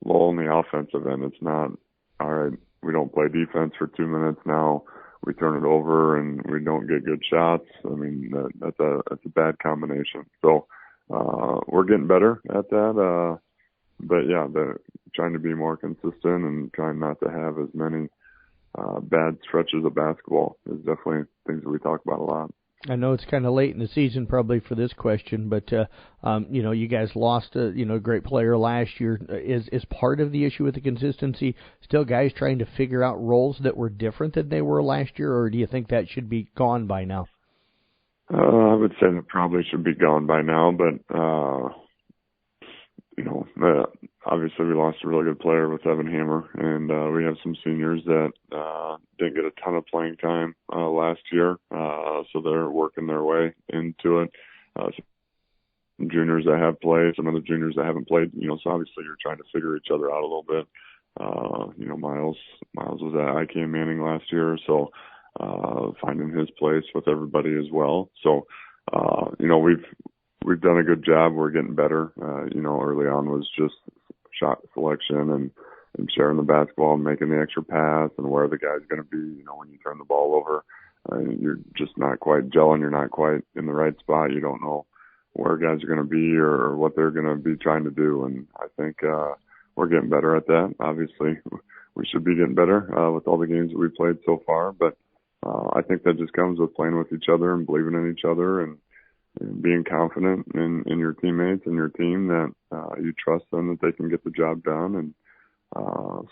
lull in the offensive end. It's not, all right, we don't play defense for 2 minutes now, we turn it over and we don't get good shots. I mean, that's a bad combination. So we're getting better at that. But yeah, trying to be more consistent and trying not to have as many bad stretches of basketball is definitely things that we talk about a lot. I know it's kind of late in the season probably for this question, but you guys lost a great player last year. Is part of the issue with the consistency still guys trying to figure out roles that were different than they were last year, or do you think that should be gone by now? I would say that probably should be gone by now, but obviously we lost a really good player with Evan Hammer, and we have some seniors that didn't get a ton of playing time last year, so they're working their way into it. Some juniors that have played, some other juniors that haven't played, so obviously you're trying to figure each other out a little bit. Miles was at ICAM Manning last year, so finding his place with everybody as well. So, we've done a good job. We're getting better. Early on was just shot selection and sharing the basketball and making the extra pass and where the guy's going to be, when you turn the ball over. You're just not quite gelling. You're not quite in the right spot. You don't know where guys are going to be or what they're going to be trying to do. And I think we're getting better at that. Obviously, we should be getting better with all the games that we've played so far. But I think that just comes with playing with each other and believing in each other and being confident in your teammates and your team that you trust them that they can get the job done. And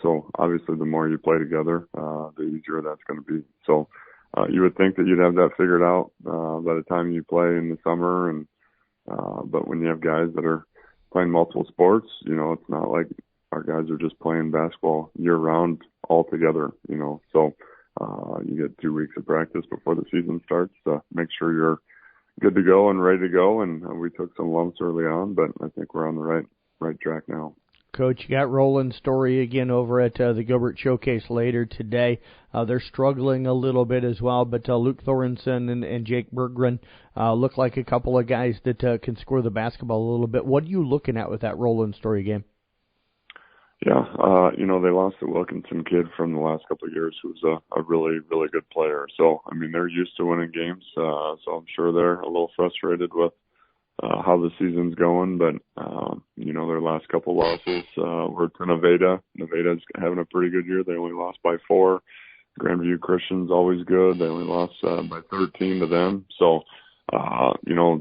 so obviously the more you play together, the easier that's going to be. So you would think that you'd have that figured out by the time you play in the summer. And but when you have guys that are playing multiple sports, it's not like our guys are just playing basketball year round all together, So you get 2 weeks of practice before the season starts to make sure you're good to go and ready to go. And we took some lumps early on, but I think we're on the right track now. Coach, you got Roland Story again over at the Gilbert Showcase later today. They're struggling a little bit as well, but Luke Thorensen and Jake Berggren look like a couple of guys that can score the basketball a little bit. What are you looking at with that Roland Story game? Yeah, they lost the Wilkinson kid from the last couple of years, who's a really, really good player. So, I mean, they're used to winning games, so I'm sure they're a little frustrated with how the season's going, but their last couple losses were to Nevada. Nevada's having a pretty good year. They only lost by 4. Grandview Christian's always good. They only lost by 13 to them. So,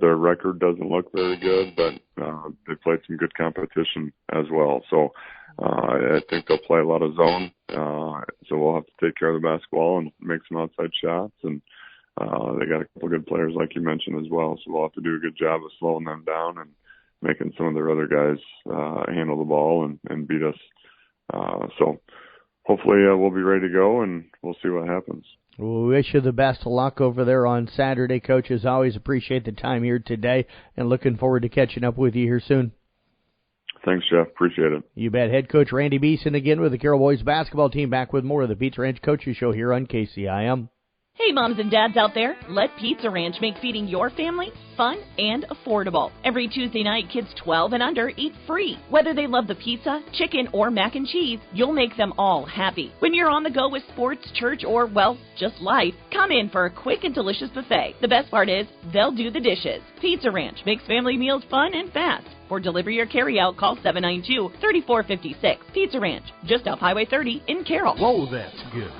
their record doesn't look very good, but they played some good competition as well. So I think they'll play a lot of zone. So we'll have to take care of the basketball and make some outside shots, and they got a couple good players, like you mentioned, as well. So we'll have to do a good job of slowing them down and making some of their other guys handle the ball and beat us. So hopefully we'll be ready to go, and we'll see what happens. We wish you the best of luck over there on Saturday, Coach. As always, appreciate the time here today, and looking forward to catching up with you here soon. Thanks, Jeff. Appreciate it. You bet. Head coach Randy Beeson again with the Carroll Boys basketball team, back with more of the Pizza Ranch Coaches Show here on KCIM. Hey moms and dads out there, let Pizza Ranch make feeding your family fun and affordable. Every Tuesday night, kids 12 and under eat free. Whether they love the pizza, chicken, or mac and cheese, you'll make them all happy. When you're on the go with sports, church, or, well, just life, come in for a quick and delicious buffet. The best part is, they'll do the dishes. Pizza Ranch makes family meals fun and fast. For delivery or carry-out, call 792-3456. Pizza Ranch, just off Highway 30 in Carroll. Whoa, that's good.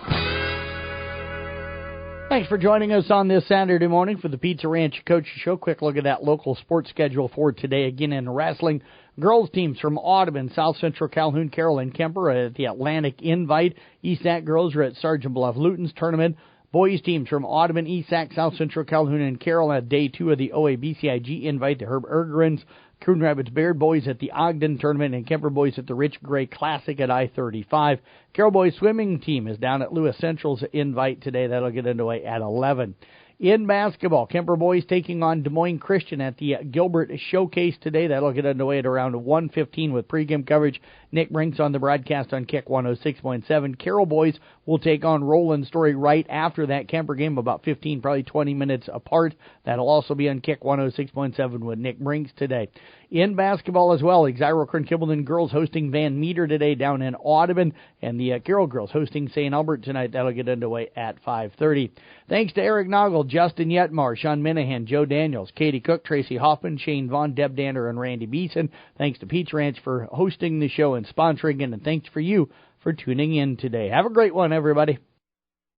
Thanks for joining us on this Saturday morning for the Pizza Ranch Coach Show. Quick look at that local sports schedule for today. Again, in wrestling, girls teams from Audubon, South Central, Calhoun, Carroll, and Kemper are at the Atlantic Invite. ESAC girls are at Sergeant Bluff Luton's tournament. Boys teams from Audubon, ESAC, South Central, Calhoun, and Carroll at Day 2 of the OABCIG Invite. The Herb Ergerens, Coon Rapids Baird boys at the Ogden tournament, and Kemper boys at the Rich Gray Classic at I-35. Carroll boys swimming team is down at Lewis Central's Invite today. That'll get underway at 11. In basketball, Kemper boys taking on Des Moines Christian at the Gilbert Showcase today. That'll get underway at around 1:15 with pregame coverage. Nick Brinks on the broadcast on Kick 106.7. Carroll boys will take on Roland Story right after that Kemper game, about 15, probably 20 minutes apart. That'll also be on Kick 106.7 with Nick Brinks today. In basketball as well, Exira-Kern-Kimballton girls hosting Van Meter today down in Audubon, and the Carroll girls hosting St. Albert tonight. That'll get underway at 5:30. Thanks to Eric Noggle, Justin Yetmar, Sean Minahan, Joe Daniels, Katie Cook, Tracy Hoffman, Shane Vaughn, Deb Danner, and Randy Beeson. Thanks to Pizza Ranch for hosting the show and sponsoring it, and thanks for you for tuning in today. Have a great one, everybody.